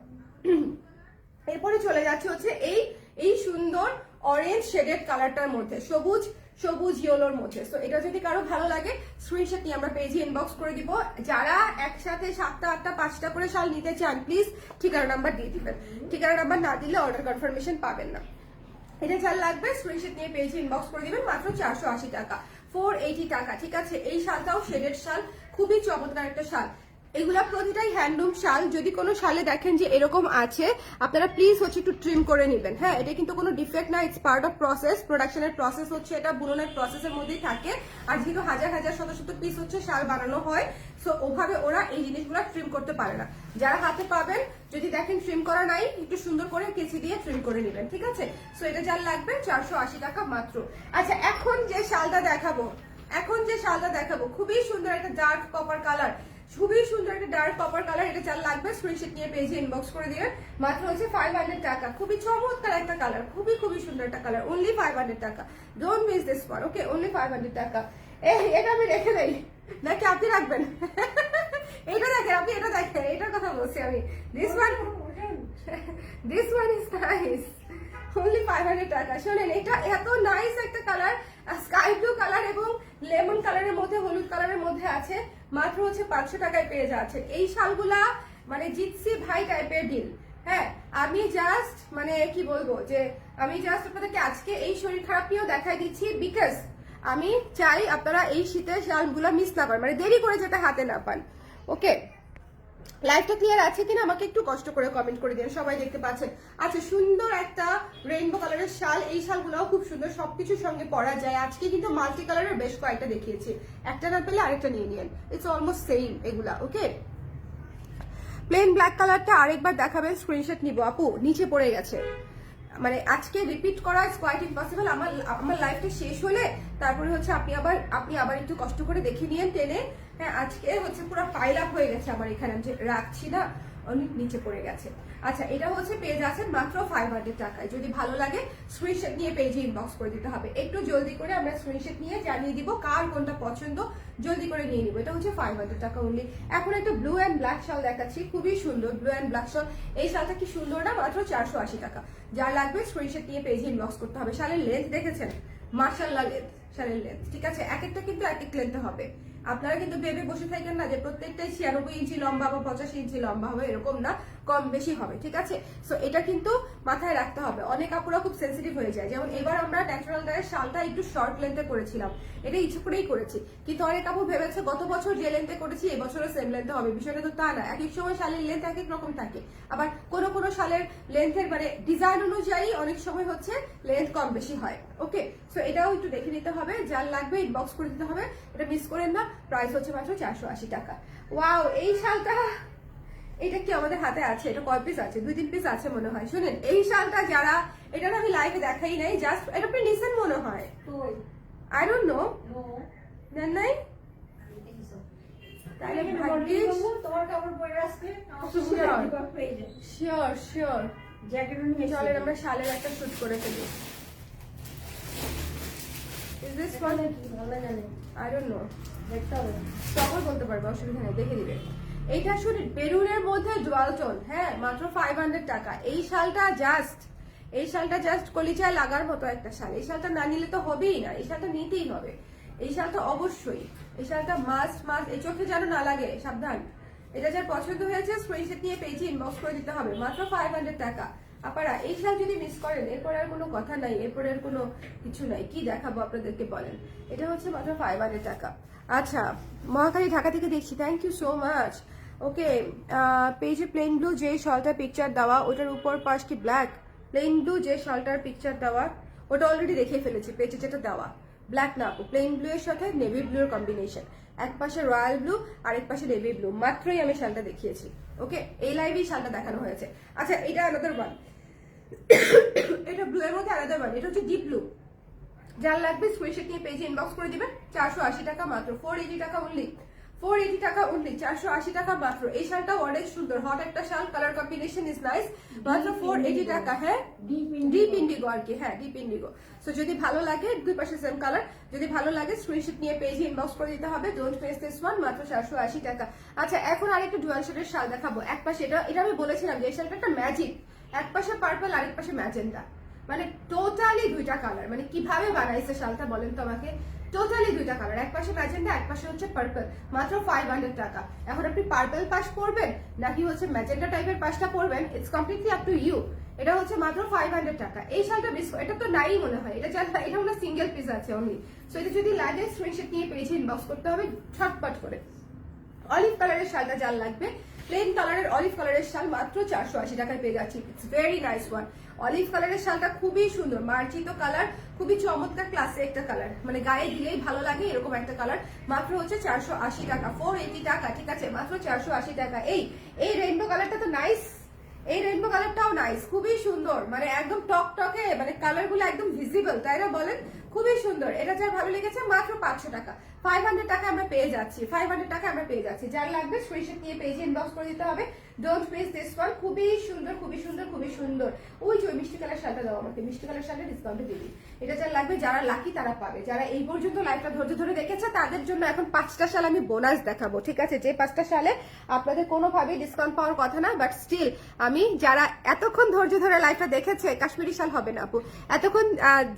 এরপরে চলে যাচ্ছে হচ্ছে এই সুন্দর অরেঞ্জ শেডেড কালারটার মধ্যে, সবুজ সবুজ ইয়েলোর মধ্যে। তো এটা যদি কারো ভালো লাগে স্ক্রিনশট নিয়ে আমরা পেজে ইনবক্স করে দিব। যারা একসাথে 7টা 8টা 5টা করে শাল নিতে চান প্লিজ ঠিকানা নাম্বার দিয়ে দিবেন, ঠিকানা নাম্বার না দিলে অর্ডার কনফার্মেশন পাবেন না। এটা যার লাগবে স্ক্রিনশট নিয়ে পেজে ইনবক্স করে দিবেন, মাত্র 480 টাকা, 480 টাকা। ঠিক আছে, এই শালটাও শেডেড শাল, খুবই চমৎকার একটা শাল। এগুলা প্রতিটাই হ্যান্ডলুম শাল। যদি কোনো শালে দেখেন যে এরকম আছে, আপনারা প্লিজ হচ্ছে একটু ট্রিম করে নেবেন। হ্যাঁ, এটা কিন্তু কোনো ডিফেক্ট না, ইটস পার্ট অফ প্রসেস, প্রোডাকশনের প্রসেস হচ্ছে এটা, বুননের প্রসেসের মধ্যেই থাকে। আর যেহেতু হাজার হাজার শত শত পিস হচ্ছে শাল বানানো হয়, সো ওভাবে ওরা এই জিনিসগুলো ট্রিম করতে পারে না। যারা হাতে পাবেন, যদি দেখেন ট্রিম করা নাই, একটু সুন্দর করে কেচি দিয়ে ট্রিম করে নেবেন। ঠিক আছে, সো এটা যার লাগবে 480 টাকা মাত্র। আচ্ছা, এখন যে শালটা দেখাবো খুবই সুন্দর একটা ডার্ক কপার কালার, খুবই সুন্দর একটা ডার্ক কপার কালার। এটা যার লাগবে স্ক্রিনশট নিয়ে পেজে ইনবক্স করে দিবেন, মাত্র হচ্ছে 500 টাকা। খুবই চমৎকার একটা কালার, খুবই সুন্দর একটা কালার, অনলি 500 টাকা। Don't miss this one. Okay, only 500 টাকা। এটা আমি রেখে দেই নাকি আপনি রাখবেন? এটা দেখেন, আপনি এটা দেখেন, এটার কথা বলছি আমি। This one is nice, only 500 টাকা। শোনেন, এটা এত নাইস একটা কালার, স্কাই ব্লু কালার এবং লেমন কালারের মধ্যে, হলুদ কালারের মধ্যে আছে, মাত্র হচ্ছে 500 টাকায় পেয়ে যাচ্ছে। এই শালগুলা মানে জিতসি ভাই টাইপের ডিল। হ্যাঁ, আমি জাস্ট মানে কি বলবো, যে আমি জাস্ট আপনাদেরকে আজকে এই শরীর খারাপ নিয়েও দেখাই দিচ্ছি, বিকজ আমি চাই আপনারা এই শীতের শালগুলা মিস না পান, মানে দেরি করে যেটা হাতে না পান। ওকে, লাইভটা ক্লিয়ার আছে কিনা আমাকে একটু কষ্ট করে কমেন্ট করে দিন, সবাই দেখতে পাচ্ছেন। আচ্ছা, সুন্দর একটা রেইনবো কালারের শাল, এই শালগুলোও খুব সুন্দর, সবকিছুর সঙ্গে পরা যায়। আজকে কিন্তু মাল্টি কালারের বেশ কয়েকটা দেখিয়েছি, একটা না পেলে আরেকটা নিয়ে নিন, ইটস অলমোস্ট সেম এগুলা। ওকে, প্লেন ব্ল্যাক কালারটা আরেকবার দেখাবেন, স্ক্রিনশট নিব। আপু নিচে পড়ে গেছে, মানে আজকে রিপিট করা ইজ কোয়াইট ইম্পসিবল। আমার লাইফটা শেষ হলে তারপরে হচ্ছে আপনি আবার একটু কষ্ট করে দেখে নিয়েন টেনে। হ্যাঁ, আজকে হচ্ছে পুরো পাইল আপ হয়ে গেছে আমার এখানে, আমি যে রাখছি না, অনেক নিচে পড়ে গেছে। আচ্ছা, এটা হচ্ছে পেজ আছে মাত্র 500 টাকায়। যদি ভালো লাগে স্ক্রিনশট নিয়ে পেজে ইনবক্স করে দিতে হবে। একটু জলদি করে আমরা স্ক্রিনশট নিয়ে জানিয়ে দিব কার কোনটা পছন্দ, জলদি করে নিয়ে নিব। এটা হচ্ছে 500 টাকা অনলি। এখন একটা ব্লু অ্যান্ড ব্ল্যাক শাল দেখাচ্ছি, খুবই সুন্দর ব্লু অ্যান্ড ব্ল্যাক শাল। এই শালটা কি সুন্দর না, মাত্র 480 টাকা। যার লাগবে স্ক্রিনশট নিয়ে পেজে ইনবক্স করতে হবে। শালের লেন্থ দেখেছেন, মাশাআল্লাহ লেন্থ, শালের লেন্থ। ঠিক আছে, এক একটা কিন্তু এক এক লেন্থে হবে। আপনারা কিন্তু ভেবে বসে থাকেন না যে প্রত্যেকটাই 96 ইঞ্চি লম্বা বা 85 ইঞ্চি লম্বা হবে, এরকম না, কম বেশি হবে। ঠিক আছে, সো এটা কিন্তু মাথায় রাখতে হবে। অনেক আপুরা খুব সেন্সিটিভ হয়ে যায়, যেমন এবার আমরা ন্যাচারাল গায়ের শালটা একটু শর্ট লেন্থে করেছিলাম, এটা ইচ্ছে করেই করেছি, কিন্তু অনেক আপু ভেবেছে গত বছর যে লেন্থে করেছি এবছরও সেম লেন্থে হবে। বিষয়টা তো তা না, এক এক সময় শালের লেন্থ এক এক রকম থাকে, আবার কোনো শালের লেন্থের মানে ডিজাইন অনুযায়ী অনেক সময় হচ্ছে লেন্থ কম বেশি হয়। ওকে, সো এটাও একটু দেখে নিতে হবে, যার লাগবে ইনবক্স করে দিতে হবে, এটা মিস করেন না। প্রাইস হচ্ছে মাত্র 480 টাকা। ওয়াও, এই শালটা, এটা কি আমাদের হাতে আছে? এটা কয় পিস আছে? 2-3 পিস আছে মনে হয়। শুনেন, এই শালটা যারা, এটা আমি লাইভে দেখাই নাই, জাস্ট এটা আপনি নিছেন মনে হয়, আই ডোন্ট নো, জান নাই তাহলে ভাগ্যিস তোমার কাপড় পরে আসবে, শিওর শিওর। চলেন আমরা শালের একটা শুট করে ফেলি। Is this one? I don't know, দেখতে হবে, তখন বলতে পারবো, অসুবিধা নেই, দেখে দিবে। এইটা শুনুন, বেরুনের মধ্যে জুয়াল টোন, হ্যাঁ, মাত্র 500 টাকা। এই শালটা জাস্ট, এই শালটা জাস্ট কলিজায় লাগার মতো একটা শাল। এই শালটা না নিলে তো হবেই না, এই শালটা নিতেই হবে, এই শালটা অবশ্যই, এই শালটা মাস্ট মাস্ট। এই চোখে যেন না লাগে, সাবধান। এটা যার পছন্দ হয়েছে স্ক্রিনশট নিয়ে পেজে ইনবক্স করে দিতে হবে, মাত্র 500 টাকা। আপনারা এই শাল যদি মিস করেন এরপর আর কোনো কথা নাই, এরপর আর কোনো কিছু নাই, কি দেখাবো আপনাদেরকে বলেন। এটা হচ্ছে মাত্র 500 টাকা। আচ্ছা, মহাকালী ঢাকা থেকে দেখছি, থ্যাংক ইউ সো মাচ। ওকে, পেজে প্লেন ব্লু যে শালটার পিকচার দেওয়া ওটার উপর পাশ কি ব্ল্যাক? প্লেন ব্লু যে শালটার পিকচার দেওয়া ওটা অলরেডি দেখে ফেলেছি, পেজে যেটা দেওয়া ব্ল্যাক না আপু, প্লেন ব্লু এর সাথে নেভি ব্লু এর কম্বিনেশন, এক পাশে রয়্যাল ব্লু আর এক পাশে নেভি ব্লু, মাত্রই আমি শালটা দেখিয়েছি। ওকে, এই লাইভেই শালটা দেখানো হয়েছে। আচ্ছা, এটা আলাদার ওয়ান, এটা ব্লু এর মধ্যে আলাদা ওয়ান, এটা হচ্ছে ডিপ ব্লু। যার লাগবে স্ক্রিনশট নিয়ে পেজে ইনবক্স করে দিবেন, 480 টাকা মাত্র, 480 টাকা অনলি, 480 টাকা অনলি, 480 টাকা মাত্র। এই শালটা অনেক সুন্দর, হট একটা শাল, কালার কম্বিনেশন ইজ নাইস, মাত্র 480 টাকা। হ্যাঁ, ডিপ ইন্ডিগো আর কি, হ্যাঁ ডিপ ইন্ডিগো। সো যদি ভালো লাগে, দুই পাশে সেম কালার, যদি ভালো লাগে স্ক্রিনশট নিয়ে পেজে ইনবক্স করে দিতে হবে, ডোন্ট মিস দিস ওয়ান, মাত্র 480 টাকা। আচ্ছা, এখন আরেকটা ডুয়াল শেডের শাল দেখাবো। এক পাশে এটা আমি বলেছিলাম যে এই শালটা একটা ম্যাজিক, এক পাশে পার্পল আরেক পাশে ম্যাজেন্টা, মানে টোটালি দুইটা কালার। মানে কিভাবে বানাইছে শালটা বলেন তো আমাকে, টোটালি দুইটা কালার, এক পাশে ম্যাজেন্টা এক পাশে হচ্ছে পার্পল, মাত্র 500 টাকা। এখন আপনি পার্পল পাশ পরবেন নাকি হচ্ছে ম্যাজেন্টা টাইপের পাশটা পরবেন, it's completely up to you. এটা হচ্ছে মাত্র 500 টাকা। এই শালটা এটা তো নাই মনে হয়, এটা এটা হলো সিঙ্গেল পিস আছে অনলি। সো এটা যদি লাগে স্ক্রিনশট নিয়ে পেজে ইনবক্স করতে হবে ছটপট করে। অলিভ কালারের শালটা যার লাগবে, প্লেন কালারের অলিভ কালারের শাল মাত্র 480 টাকায় পেয়ে যাচ্ছি। It's very nice one. Olive কালারের শালটা খুবই সুন্দর, মার্জিত কালার, খুবই চমৎকার ক্লাসে একটা কালার, মানে গায়ে দিলেই ভালো লাগে এরকম একটা কালার, মাত্র হচ্ছে 480 টাকা, 480 টাকা, ঠিক আছে, মাত্র 480 টাকা। এই রেইনবো কালারটা তো নাইস, এই রেইনবো কালারটাও নাইস, খুবই সুন্দর, মানে একদম টকটকে, মানে কালার গুলো একদম ভিজিবল, তাই না বলেন, খুবই সুন্দর। এটা যার ভালো লেগেছে মাত্র 500 টাকা, 500 টাকা আমরা পেয়ে যাচ্ছি, 500 টাকা আমরা পেয়ে যাচ্ছি। যার লাগবে স্ক্রিনশট নিয়ে পেজে ইনবক্স করে দিতে হবে, ডোন্ট মিস দিস ওয়ান। খুবই সুন্দর, খুবই সুন্দর, খুবই সুন্দর। ওই যে মিষ্টি কালার শালটা দাও আমাকে, মিষ্টি কালার শালটা ডিসকাউন্টে দিবি। এটা যার লাগবে, যারা লাকি তারা পাবে, যারা এই পর্যন্ত লাইভটা ধৈর্য ধরে দেখেছে তাদের জন্য এখন 5টা শাল আমি বোনাস দেখাবো, ঠিক আছে, যে 5টা শালে আপনাদের কোনোভাবেই ডিসকাউন্ট পাওয়ার কথা না, বাট স্টিল আমি যারা এতক্ষণ ধৈর্য ধরে লাইভটা দেখেছে, কাশ্মীরি শাল হবে না আপু, এতক্ষণ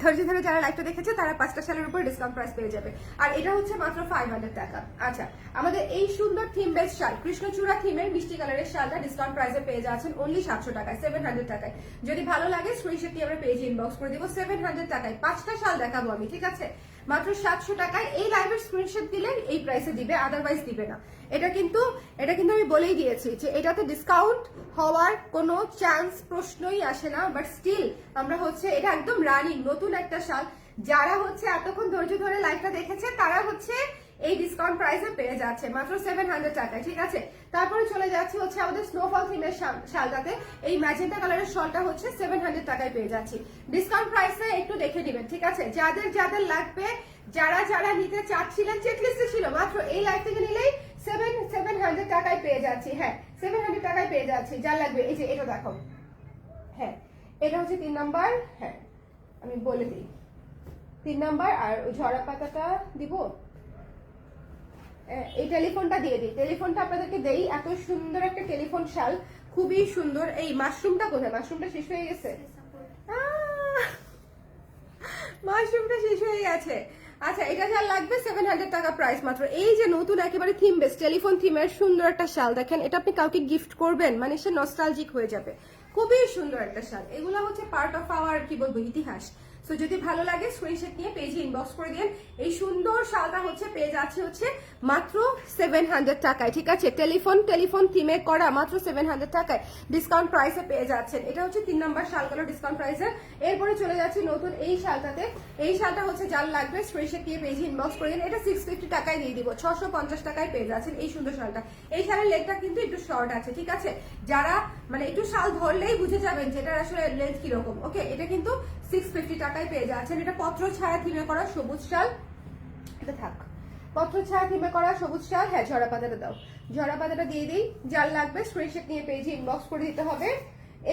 ধৈর্য ধরে যারা লাইভটা দেখেছে তারা 5টা শালের উপর ডিসকাউন্ট প্রাইস পেয়ে যাবে। আর এটা হচ্ছে মাত্র 500 টাকা। আচ্ছা, আমাদের এই সুন্দর থিম বেস শাল, কৃষ্ণচূড়া থিমের মিষ্টি কালারের শালটা ডিসকাউন্ট প্রাইসে পেয়ে যাচ্ছেন অনলি 700 টাকায়, 700 টাকায়। যদি ভালো লাগে স্ক্রিনশট দিয়ে আমরা পেজে ইনবক্স করে দিব, 700 টাকায় 5টা শাল দেখাবো আমি, ঠিক আছে, মাত্র 700 টাকায়। এই লাইভের স্ক্রিনশট দিলে এই প্রাইসে দিবে, আদারওয়াইজ দিবে না। এটা কিন্তু আমি বলেই দিয়েছি যে এটাতে ডিসকাউন্ট হওয়ার কোনো চান্স প্রশ্নই আসে না, বাট স্টিল আমরা হচ্ছে এটা একদম রানিং নতুন একটা শাল, যারা হচ্ছে এতক্ষণ ধৈর্য ধরে লাইভটা দেখেছে তারা হচ্ছে এই ডিসকাউন্ট প্রাইসে পেয়ে যাচ্ছে মাত্র 700 টাকায়, ঠিক আছে। তারপরে চলে যাচ্ছি হচ্ছে আমাদের স্নোফল থিমের শালটাতে, এই ম্যাজেন্টা কালারের শালটা হচ্ছে 700 টাকায় পেয়ে যাচ্ছি, ডিসকাউন্ট প্রাইসে একটু দেখে দিবেন, ঠিক আছে। যাদের যাদের লাগবে, যারা নিতে চাচ্ছিলেন, চেকলিস্টে ছিল, মাত্র এই লাইভ থেকে নিলেই 700 টাকায় পেয়ে যাচ্ছি। হ্যাঁ, 700 টাকায় পেয়ে যাচ্ছি। যার লাগবে এই যে এটা দেখো, হ্যাঁ এটা হচ্ছে 3 নাম্বার, হ্যাঁ আমি বলে দিই 3 নাম্বার। আর ওই ঝরা পাতাটা দিব, এই টেলিফোনটা দিয়ে দিই, টেলিফোনটা আপনাদেরকে দেই। এত সুন্দর একটা টেলিফোন শাল, খুবই সুন্দর। এই মাশরুমটা কোথায়, মাশরুমটা শেষ হয়ে গেছে, মাশরুমটা শেষ হয়ে গেছে। আচ্ছা, এটা যার লাগবে 700 টাকা প্রাইস মাত্র। এই যে নতুন একেবারে থিম বেস টেলিফোন থিমের সুন্দর একটা শাল দেখেন, এটা আপনি কাউকে গিফট করবেন মানে সে নস্টালজিক হয়ে যাবে, খুবই সুন্দর একটা শাল। এগুলো হচ্ছে পার্ট অফ আওয়ার কি বলবো ইতিহাস। সো যদি ভালো লাগে স্ক্রিনশট নিয়ে পেজে ইনবক্স করে দিন। এই সুন্দর শালটা হচ্ছে পেয়ে যাচ্ছে হচ্ছে মাত্র 700 টাকায়, ঠিক আছে, টেলিফোন থিমে করা, মাত্র 700 টাকায় ডিসকাউন্ট প্রাইসে পেয়ে যাচ্ছেন। এটা হচ্ছে 3 নাম্বার শালগুলো ডিসকাউন্ট প্রাইসে। এরপরে চলে যাচ্ছে নতুন এই শালটাতে, এই শালটা হচ্ছে যার লাগবে স্ক্রিনশট নিয়ে পেজে ইনবক্স করে দিন। এটা 650 টাকায় দিয়ে দিব, 650 টাকায় পেয়ে যাচ্ছেন এই সুন্দর শালটা। এই শালের লেগটা কিন্তু একটু শর্ট আছে, ঠিক আছে, যারা মানে একটু শাল ধরলেই বুঝে যাবেন যেটা আসলে লেন্থ কিরকম। ওকে, এটা কিন্তু 650 টাকায় পেয়ে যাচ্ছেন। এটা পত্র ছায়া থিমে করা সবুজ শাল, এটা থাক, পত্র ছায়া থিমে করা সবুজ শাল। হ্যাঁ, ঝরা পাতাটা দাও, ঝরা পাতাটা দিয়ে দিই। যার লাগবে স্ক্রিনশট নিয়ে পেজে ইনবক্স করে দিতে হবে।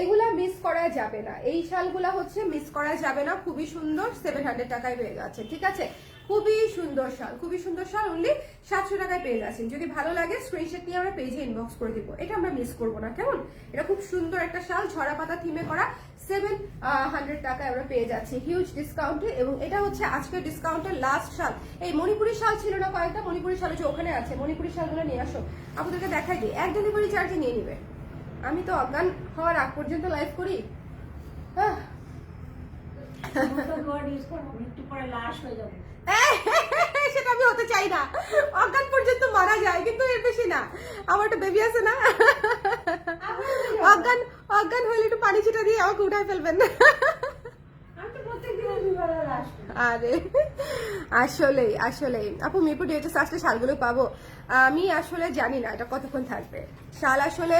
এগুলা মিস করা যাবে না, এই শালগুলা হচ্ছে মিস করা যাবে না, খুবই সুন্দর, 700 টাকায় পেয়ে যাচ্ছে, ঠিক আছে। খুবই সুন্দর শাল, খুবই সুন্দর শাল, অনলি 700 টাকায় পেয়ে যাচ্ছেন। যদি ভালো লাগে স্ক্রিনশট নিয়ে আমরা পেজে ইনবক্স করে দিব, এটা আমরা মিস করবো না, কেমন? এটা খুব সুন্দর একটা শাল, ঝরা পাতা থিমে করা, 700 টাকায় আমরা পেয়ে যাচ্ছি হিউজ ডিসকাউন্টে। এবং এটা হচ্ছে আজকের ডিসকাউন্টের লাস্ট শাল। এই মণিপুরি শাল ছিল না কয়েকটা, মণিপুরি শাল যে ওখানে আছে, মণিপুরি শালগুলো নিয়ে আসো, আপনাদেরকে দেখাই দিই। এক ডেলিভারি চার্জে নিয়ে নিবে। আমি তো অজ্ঞান হওয়ার আগ পর্যন্ত লাইভ করি। একটু পরে লাশ হয়ে যাবে। সেটা আমি হতে চাই না, অজ্ঞান পর্যন্ত মারা যায়, কিন্তু এর বেশি না। আমার একটা বেবি আছে না, অজ্ঞান অজ্ঞান হলে একটু পানি ছিটা দিয়ে আমাকে উঠায় ফেলবেন। আমি তো প্রত্যেকদিন দুবেলা লাশ করি। আরে আসলে আসলে আপু মিরপুর ডিএচএস আসলে শালগুলো পাবো? আমি আসলে জানি না এটা কতক্ষণ থাকবে। শাল আসলে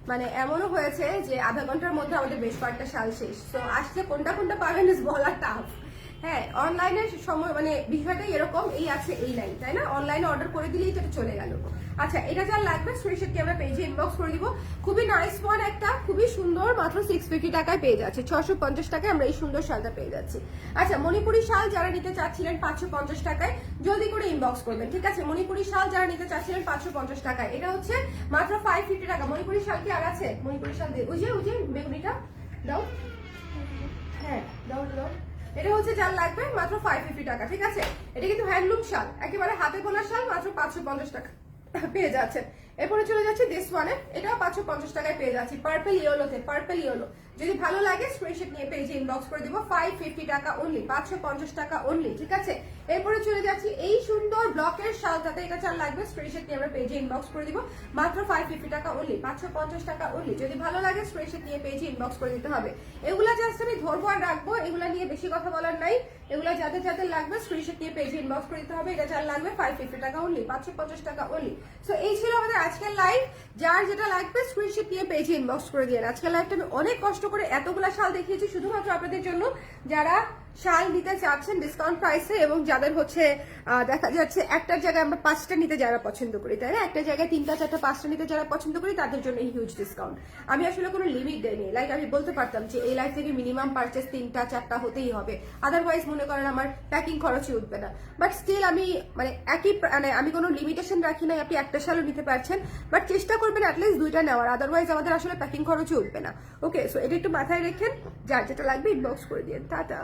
মানে এমনও হয়েছে যে আধা ঘন্টার মধ্যে আমাদের বেশ কয়েকটা শাল শেষ, তো আসলে কোনটা কোনটা পাবেন বলা টাফ। হ্যাঁ, অনলাইনের সময় মানে বিষয়টা এরকম, এই আছে এই লাইন, তাই না? অনলাইনে অর্ডার করে দিলেই এটা চলে গেল। আচ্ছা, এটা যা লাগবে স্ক্রিনশট আমরা পেজে ইনবক্স করে দিব। খুবই নাইস ওয়ান একটা, খুবই সুন্দর, মাত্র 650 টাকায় পেয়ে যাচ্ছে। 650 টাকায় আমরা এই সুন্দর শালটা পেয়ে যাচ্ছি। আচ্ছা, মণিপুরি শাল যারা নিতে চাচ্ছিলেন 550 টাকায়, জলদি করে ইনবক্স করবেন, ঠিক আছে? মণিপুরি শাল যারা নিতে চাচ্ছিলেন 550 টাকায়, এটা হচ্ছে মাত্র 550 টাকা। মণিপুরি শাল কি আর আছে? মণিপুরি শাল দিয়ে ওই যে বেগুনিটা দাও, হ্যাঁ দাও দাও। এটা হচ্ছে যার লাগবে মাত্র 550 টাকা, ঠিক আছে? এটা কিন্তু হ্যান্ডলুম শাল, একেবারে হাতে বোনা শাল, মাত্র 550 টাকা পেয়ে যাচ্ছেন। এরপরে চলে যাচ্ছে দিস ওয়ানে, এটাও 550 টাকায় পেয়ে যাচ্ছি, পার্পল ইয়েলোতে, পার্পল ইয়েলো। যদি ভালো লাগে স্ক্রিনশট নিয়ে পেজে ইনবক্স করে দিব। 550 টাকা অনলি, 550 টাকা অনলি, ঠিক আছে? এরপরে চলে যাচ্ছি এই সুন্দর ব্লকের শালটাতে, এটা যার লাগবে স্ক্রিনশট নিয়ে আমরা পেজে ইনবক্স করে দিব। মাত্র 550 টাকা অনলি, 550 টাকা অনলি। যদি ভালো লাগে স্ক্রিনশট নিয়ে পেজে ইনবক্স করে দিতে হবে। এগুলা জাস্ট আমি ধরবো আর রাখবো, এগুলা নিয়ে বেশি কথা বলার নাই। এগুলা যাদের যাদের লাগবে স্ক্রিনশট নিয়ে পেজে ইনবক্স করে দিতে হবে। এটা যার লাগবে 550 টাকা অনলি, 550 টাকা অনলি। সো এই ছিল আমাদের আজকের লাইভ। যার যেটা লাগবে স্ক্রিনশট নিয়ে পেজে ইনবক্স করে দিয়ে। আজকের লাইভটা আমি অনেক কষ্ট করে এতগুলা শাল দেখিয়েছি শুধুমাত্র আপনাদের জন্য, যারা শাল নিতে চাচ্ছেন ডিসকাউন্ট প্রাইসে, এবং যাদের হচ্ছে দেখা যাচ্ছে একটার জায়গায় আমরা 5টা নিতে যারা পছন্দ করি, তাই না? একটা জায়গায় 3টা 4টা 5টা নিতে যারা পছন্দ করি, তাদের জন্য হিউজ ডিসকাউন্ট। আমি আসলে কোনো লিমিট দেয়নি, লাইক আমি বলতে পারতাম যে এই লাইফ থেকে মিনিমাম পারচেস 3টা 4টা হতেই হবে, আদারওয়াইজ মনে করেন আমার প্যাকিং খরচই উঠবে না। বাট স্টিল আমি মানে একই মানে আমি কোনো লিমিটেশন রাখি নাই, আপনি একটা শালও নিতে পারছেন, বাট চেষ্টা করবেন অ্যাটলিস্ট 2টা নেওয়ার, আদারওয়াইজ আমাদের আসলে প্যাকিং খরচই উঠবে না। ওকে, সো এটা একটু মাথায় রেখেন, যার যেটা লাগবে ইনবক্স করে দিয়ে। টাটা।